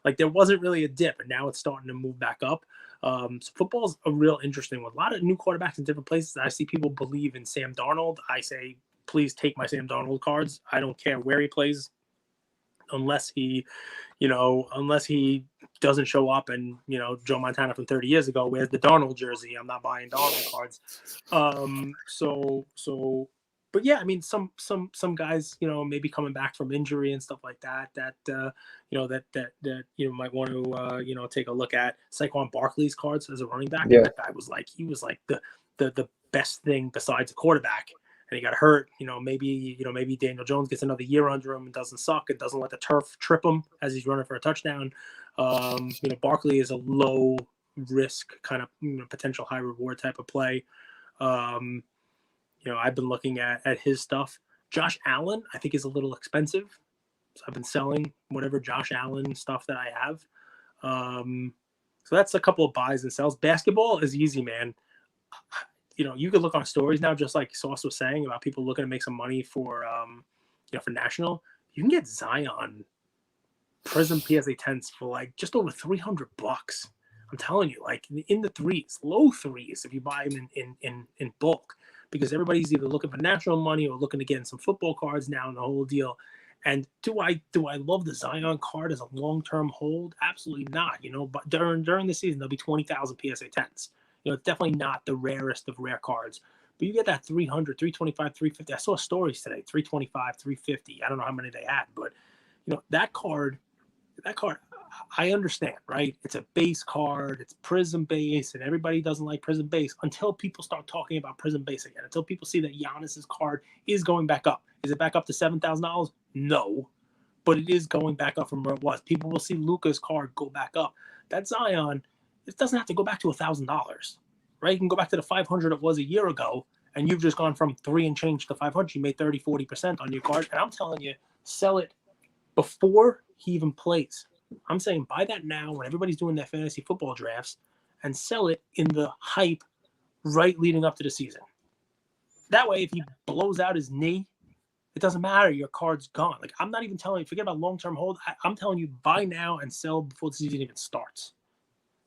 like there wasn't really a dip, and now it's starting to move back up. So football's a real interesting one. A lot of new quarterbacks in different places. I see people believe in Sam Darnold. I say, please take my Sam Darnold cards. I don't care where he plays, unless he doesn't show up and, Joe Montana from 30 years ago wears the Darnold jersey. I'm not buying Darnold cards. But yeah, I mean, some guys, maybe coming back from injury and stuff like that, might want to, take a look at. Saquon Barkley's cards as a running back. Yeah. That guy was like the best thing besides a quarterback. And he got hurt, maybe Daniel Jones gets another year under him and doesn't suck. It doesn't let the turf trip him as he's running for a touchdown. Barkley is a low risk kind of potential high reward type of play. I've been looking at his stuff. Josh Allen, I think, is a little expensive. So I've been selling whatever Josh Allen stuff that I have. So that's a couple of buys and sells. Basketball is easy, man. You could look on stories now, just like Sauce was saying about people looking to make some money for, for national. You can get Zion Prism PSA 10s for like just over $300. I'm telling you, like in the threes, low threes, if you buy them in bulk, because everybody's either looking for national money or looking to get in some football cards now and the whole deal. And do I love the Zion card as a long-term hold? Absolutely not. But during the season, there'll be 20,000 PSA 10s. It's definitely not the rarest of rare cards. But you get that 300, 325, 350. I saw stories today, 325, 350. I don't know how many they had, but that card, I understand, right? It's a base card, it's Prism base, and everybody doesn't like Prism base until people start talking about Prism base again. Until people see that Giannis's card is going back up. Is it back up to $7,000? No, but it is going back up from where it was. People will see Luka's card go back up. That Zion, it doesn't have to go back to $1,000, right? You can go back to the 500 it was a year ago, and you've just gone from 3 and change to 500. You made 30, 40% on your card, and I'm telling you, sell it before he even plays. I'm saying buy that now when everybody's doing their fantasy football drafts and sell it in the hype right leading up to the season. That way, if he blows out his knee, it doesn't matter. Your card's gone. Like, I'm not even telling you, forget about long-term hold. I'm telling you, buy now and sell before the season even starts.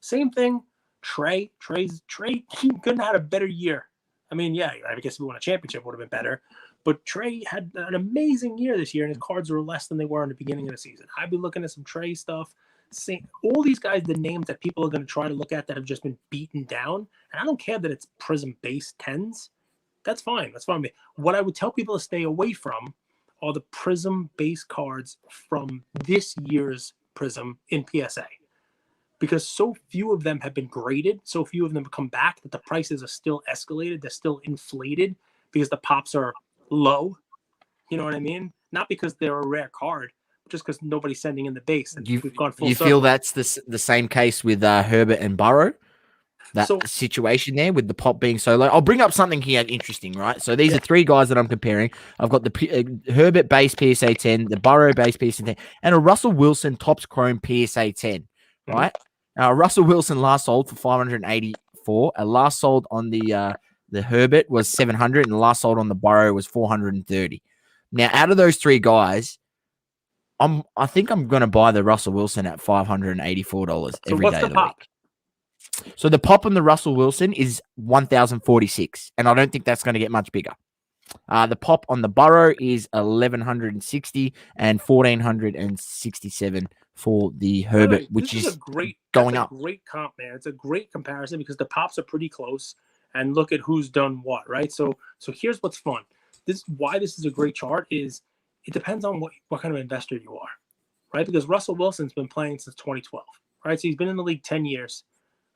Same thing, Trey couldn't have had a better year. I mean, yeah, I guess if we won a championship, it would have been better. But Trey had an amazing year this year, and his cards were less than they were in the beginning of the season. I've been looking at some Trey stuff. All these guys, the names that people are going to try to look at that have just been beaten down. And I don't care that it's Prism base 10s. That's fine. That's fine. What I would tell people to stay away from are the Prism base cards from this year's Prism in PSA. Because so few of them have been graded, so few of them have come back that the prices are still escalated. They're still inflated because the pops are low. You know what I mean? Not because they're a rare card, but just because nobody's sending in the base. And we've gone full circle. Feel that's the same case with Herbert and Burrow? That situation there with the pop being so low. I'll bring up something here interesting, right? So these are 3 guys that I'm comparing. I've got the Herbert base PSA 10, the Burrow base PSA 10, and a Russell Wilson Topps Chrome PSA 10, right? Russell Wilson last sold for $584. Last sold on the Herbert was $700, and the last sold on the Burrow was $430. Now, out of those 3 guys, I think I'm going to buy the Russell Wilson at $584 every day of the week. So the pop on the Russell Wilson is 1,046, and I don't think that's going to get much bigger. The pop on the Burrow is 1,160 and 1,467 for the Herbert, which is going up. Great comp, man. It's a great comparison because the pops are pretty close, and look at who's done what, right? So here's what's fun. Why this is a great chart is it depends on what kind of investor you are, right? Because Russell Wilson's been playing since 2012, right? So he's been in the league 10 years.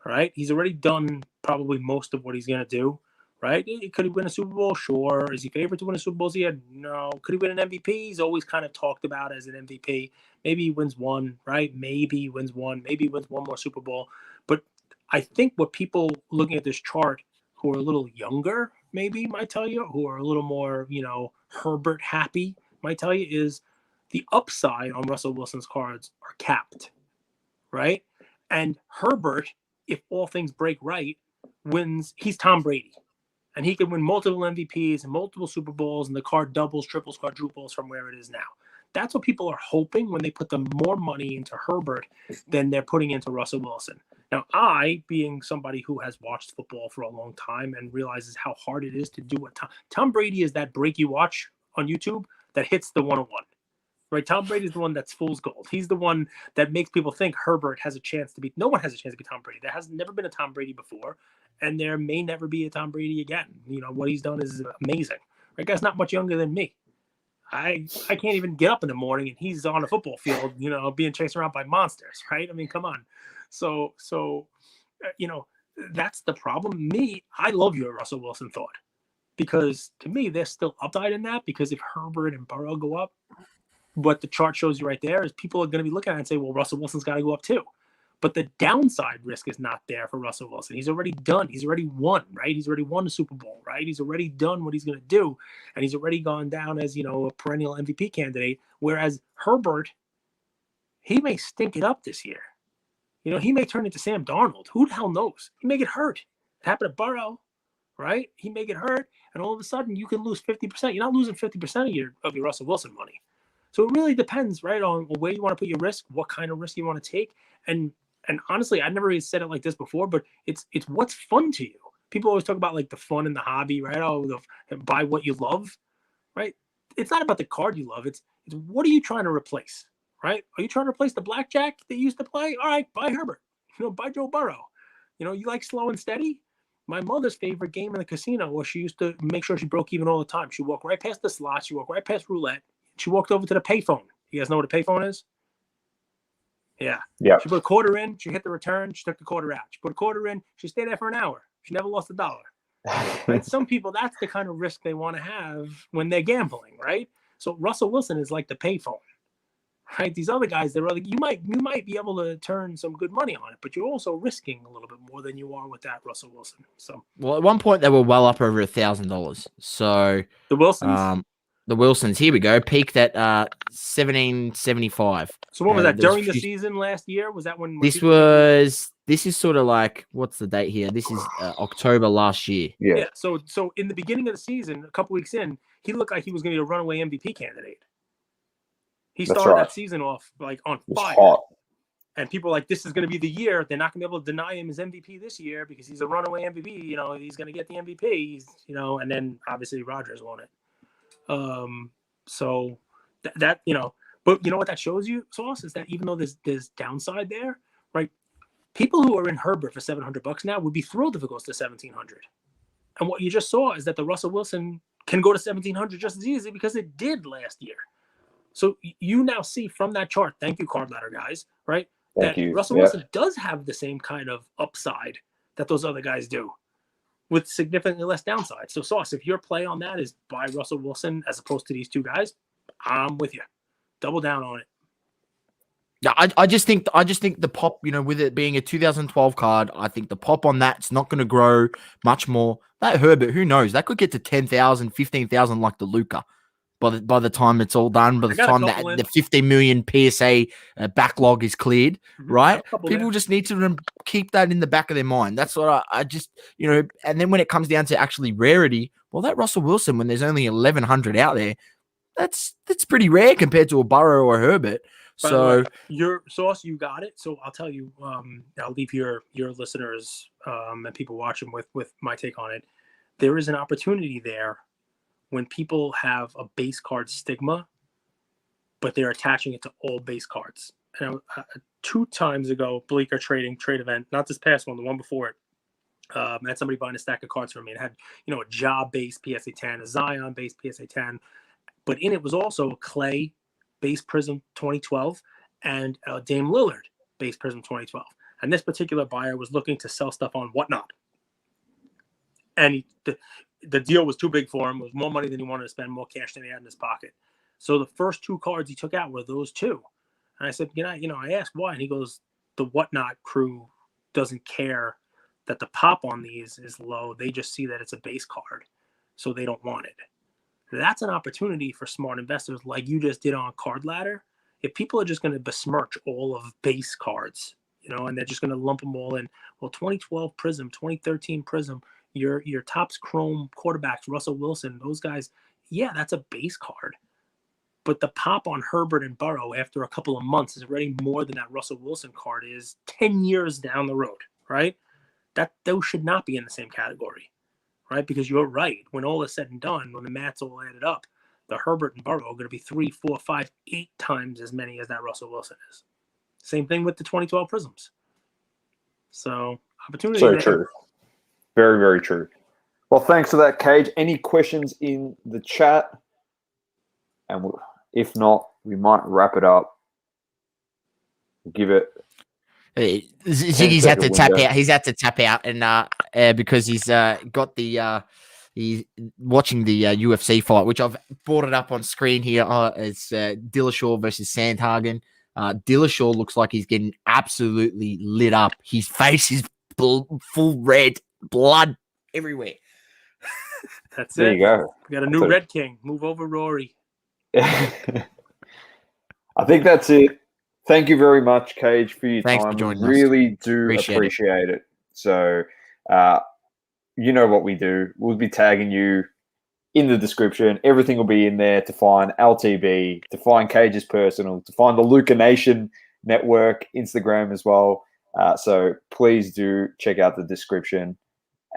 Right, he's already done probably most of what he's gonna do. Right, could he win a Super Bowl? Sure. Is he favored to win a Super Bowl? No. Could he win an MVP? He's always kind of talked about as an MVP. Maybe he wins one. Right, maybe he wins one. Maybe he wins one more Super Bowl. But I think what people looking at this chart who are a little younger maybe might tell you, who are a little more Herbert happy might tell you, is the upside on Russell Wilson's cards are capped. Right, and Herbert, if all things break right, wins. He's Tom Brady, and he can win multiple MVPs and multiple Super Bowls, and the card doubles, triples, quadruples from where it is now. That's what people are hoping when they put the more money into Herbert than they're putting into Russell Wilson. Now, I, being somebody who has watched football for a long time and realizes how hard it is to do what Tom Brady is, that break you watch on YouTube that hits the 101. Right, Tom Brady is the one that's fool's gold. He's the one that makes people think Herbert has a chance to be. No one has a chance to be Tom Brady. There has never been a Tom Brady before, and there may never be a Tom Brady again. What he's done is amazing. Right, guy's not much younger than me. I can't even get up in the morning, and he's on a football field, being chased around by monsters. Right? I mean, come on. So that's the problem. I love your Russell Wilson thought, because to me, there's still upside in that. Because if Herbert and Burrow go up, what the chart shows you right there is people are going to be looking at it and say, well, Russell Wilson's got to go up too. But the downside risk is not there for Russell Wilson. He's already done. He's already won, right? He's already won the Super Bowl, right? He's already done what he's going to do. And he's already gone down as, a perennial MVP candidate. Whereas Herbert, he may stink it up this year. He may turn into Sam Darnold. Who the hell knows? He may get hurt. It happened to Burrow, right? He may get hurt. And all of a sudden, you can lose 50%. You're not losing 50% of your Russell Wilson money. So it really depends, right, on where you want to put your risk, what kind of risk you want to take. And honestly, I never really said it like this before, but it's what's fun to you. People always talk about like the fun and the hobby, right? Buy what you love, right? It's not about the card you love. It's what are you trying to replace, right? Are you trying to replace the blackjack that you used to play? All right, buy Herbert. Buy Joe Burrow. You like slow and steady? My mother's favorite game in the casino was she used to make sure she broke even all the time. She walked right past the slots. She walked right past roulette. She walked over to the payphone. You guys know what a payphone is? Yeah. She put a quarter in. She hit the return. She took the quarter out. She put a quarter in. She stayed there for an hour. She never lost $1. Right? Some people, that's the kind of risk they want to have when they're gambling, right? So Russell Wilson is like the payphone, right? These other guys, they're like, you might be able to turn some good money on it, but you're also risking a little bit more than you are with that Russell Wilson. So, well, at one point they were well up over $1,000. So the Wilsons. The Wilsons, here we go, peaked at $1,775. So what was that during the season last year? Was that when this is sort of like, what's the date here? This is October last year. Yeah. So in the beginning of the season, a couple weeks in, he looked like he was going to be a runaway MVP candidate. He started that season off like on fire. Hot. And people are like, this is going to be the year. They're not going to be able to deny him his MVP this year because he's a runaway MVP. He's going to get the MVP. And then obviously Rodgers won it. So that but you know what that shows you, Sauce, is that even though there's downside there, right? People who are in Herbert for $700 now would be thrilled if it goes to $1,700. And what you just saw is that the Russell Wilson can go to $1,700 just as easy because it did last year. So you now see from that chart, thank you, card ladder guys, right? Russell Wilson does have the same kind of upside that those other guys do, with significantly less downside. So, Sauce, if your play on that is buy Russell Wilson as opposed to these two guys, I'm with you. Double down on it. Yeah, I just think the pop, with it being a 2012 card, I think the pop on that's not going to grow much more. That Herbert, who knows? That could get to 10,000, 15,000 like the Luka. By the time it's all done, by the time that the 15 million PSA backlog is cleared, right? People just need to keep that in the back of their mind. That's what I just, and then when it comes down to actually rarity, well, that Russell Wilson, when there's only 1,100 out there, that's pretty rare compared to a Burrow or Herbert. So your Sauce, you got it. So I'll tell you, I'll leave your listeners and people watching with my take on it. There is an opportunity there when people have a base card stigma, but they're attaching it to all base cards. And 2 times ago, Bleecker trade event, not this past one, the one before it, I had somebody buying a stack of cards for me. It had, a job-based PSA 10, a Zion-based PSA 10, but in it was also a Clay base Prism 2012 and a Dame Lillard base Prism 2012. And this particular buyer was looking to sell stuff on Whatnot. And the deal was too big for him. It was more money than he wanted to spend, more cash than he had in his pocket. So the first 2 cards he took out were those 2. And I said, I asked why. And he goes, the Whatnot crew doesn't care that the pop on these is low. They just see that it's a base card, so they don't want it. That's an opportunity for smart investors like you just did on Card Ladder. If people are just going to besmirch all of base cards, and they're just going to lump them all in, well, 2012 Prism, 2013 Prism, your Topps Chrome quarterbacks, Russell Wilson, those guys, yeah, that's a base card. But the pop on Herbert and Burrow after a couple of months is already more than that Russell Wilson card is 10 years down the road, right? Those should not be in the same category, right? Because you're right. When all is said and done, when the math's all added up, the Herbert and Burrow are going to be 3, 4, 5, 8 times as many as that Russell Wilson is. Same thing with the 2012 Prisms. So, opportunity. So true. Very, very true. Well, thanks for that, Cage. Any questions in the chat? And if not, we might wrap it up. Give it. Ziggy's had to tap out. He's had to tap out, and because he's got the he's watching the UFC fight, which I've brought it up on screen here. It's Dillashaw versus Sandhagen. Dillashaw looks like he's getting absolutely lit up. His face is full red, blood everywhere. That's there it. You go. We got a new Red King. Move over, Rory. I think that's it. Thank you very much, Cage, for your Thanks time. for joining We us. really do appreciate it. So, you know what we do. We'll be tagging you in the description. Everything will be in there to find LTB, to find Cage's personal, to find the Luka Nation network, Instagram as well. So please do check out the description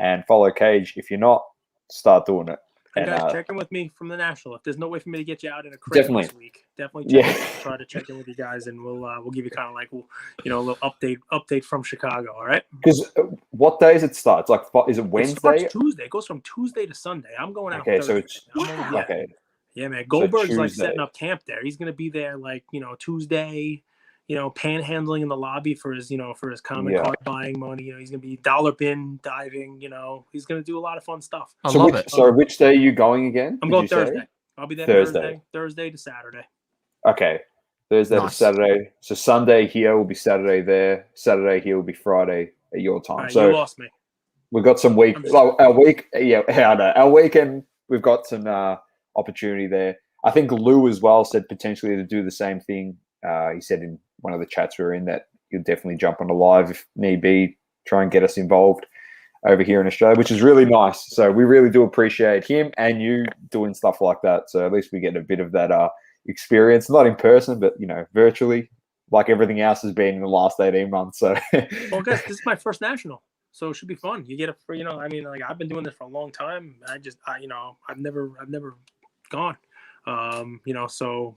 and follow Cage. If you're not, start doing it. And guys, check in with me from the National. If there's no way for me to get you out in a crate this week, definitely try to check in with you guys, and we'll give you kind of like a little update from Chicago. All right? Because what days it starts? Like, is it Wednesday? It starts Tuesday. It goes from Tuesday to Sunday. I'm going out. Okay, Thursday. so it's okay. Yeah, man. Goldberg's so like setting up camp there. He's gonna be there like Tuesday. Panhandling in the lobby for his common card buying money. He's going to be dollar bin diving. He's going to do a lot of fun stuff. I love it. So which day are you going again? I'm going Thursday. I'll be there Thursday to Saturday. Okay. Thursday to Saturday. So Sunday here will be Saturday there. Saturday here will be Friday at your time. Right, so you lost me. We've got some our week. Yeah, I know. Our weekend, we've got some opportunity there. I think Lou as well said potentially to do the same thing. He said in one of the chats we were in that he'll definitely jump on a live if need be, try and get us involved over here in Australia, which is really nice. So we really do appreciate him and you doing stuff like that. So at least we get a bit of that experience, not in person, but virtually, like everything else has been in the last 18 months. So well, guys, this is my first national, so it should be fun. You get I've been doing this for a long time. I've never gone. So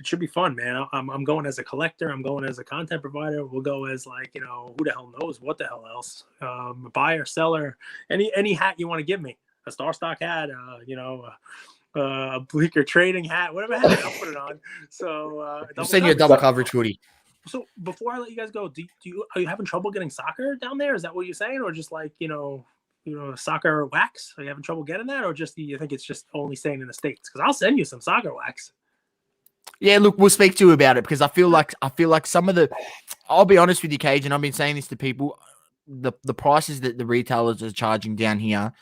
it should be fun, man. I'm going as a collector. I'm going as a content provider. We'll go as who the hell knows what the hell else. Buyer, seller, any hat you want to give me. A Star Stock hat, a Bleaker trading hat, whatever hat, I'll put it on. So I'll send you a double coverage hoodie. So before I let you guys go, are you having trouble getting soccer down there? Is that what you're saying, or just soccer wax? Are you having trouble getting that, or just you think it's just only staying in the States? Because I'll send you some soccer wax. Yeah, look, we'll speak to you about it because I feel like some of the, I'll be honest with you, Cage, and I've been saying this to people, the prices that the retailers are charging down here,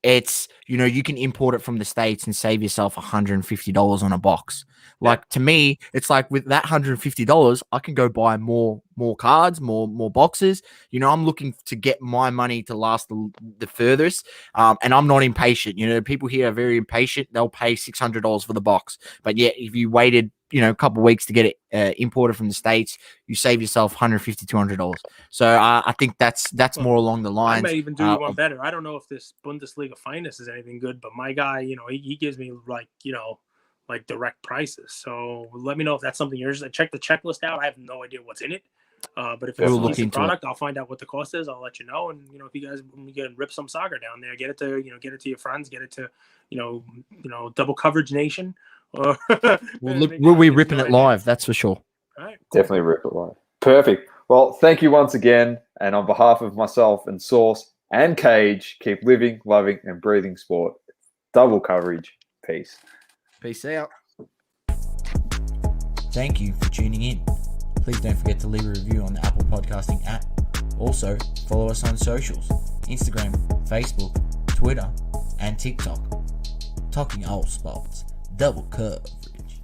it's, you can import it from the States and save yourself $150 on a box. Like, to me, it's like with that $150, I can go buy more cards, more boxes. I'm looking to get my money to last the furthest. And I'm not impatient. People here are very impatient. They'll pay $600 for the box. But yeah, if you waited, a couple of weeks to get it imported from the States, you save yourself $150, $200. So I think that's more along the lines. I might even do one better. I don't know if this Bundesliga Finest is anything good, but my guy, he gives me like direct prices. So let me know if that's something you're interested in. Check the checklist out. I have no idea what's in it. But if it's a decent product, I'll find out what the cost is. I'll let you know. And if you guys rip some soccer down there, get it to your friends, get it to double coverage nation. We'll be ripping it live, that's for sure. All right, cool. Definitely rip it live. Perfect. Well, thank you once again. And on behalf of myself and Source and Cage, keep living, loving, and breathing sport. Double coverage. Peace. Peace out. Thank you for tuning in. Please don't forget to leave a review on the Apple Podcasting app. Also, follow us on socials, Instagram, Facebook, Twitter, and TikTok. Talking all sports. Double coverage.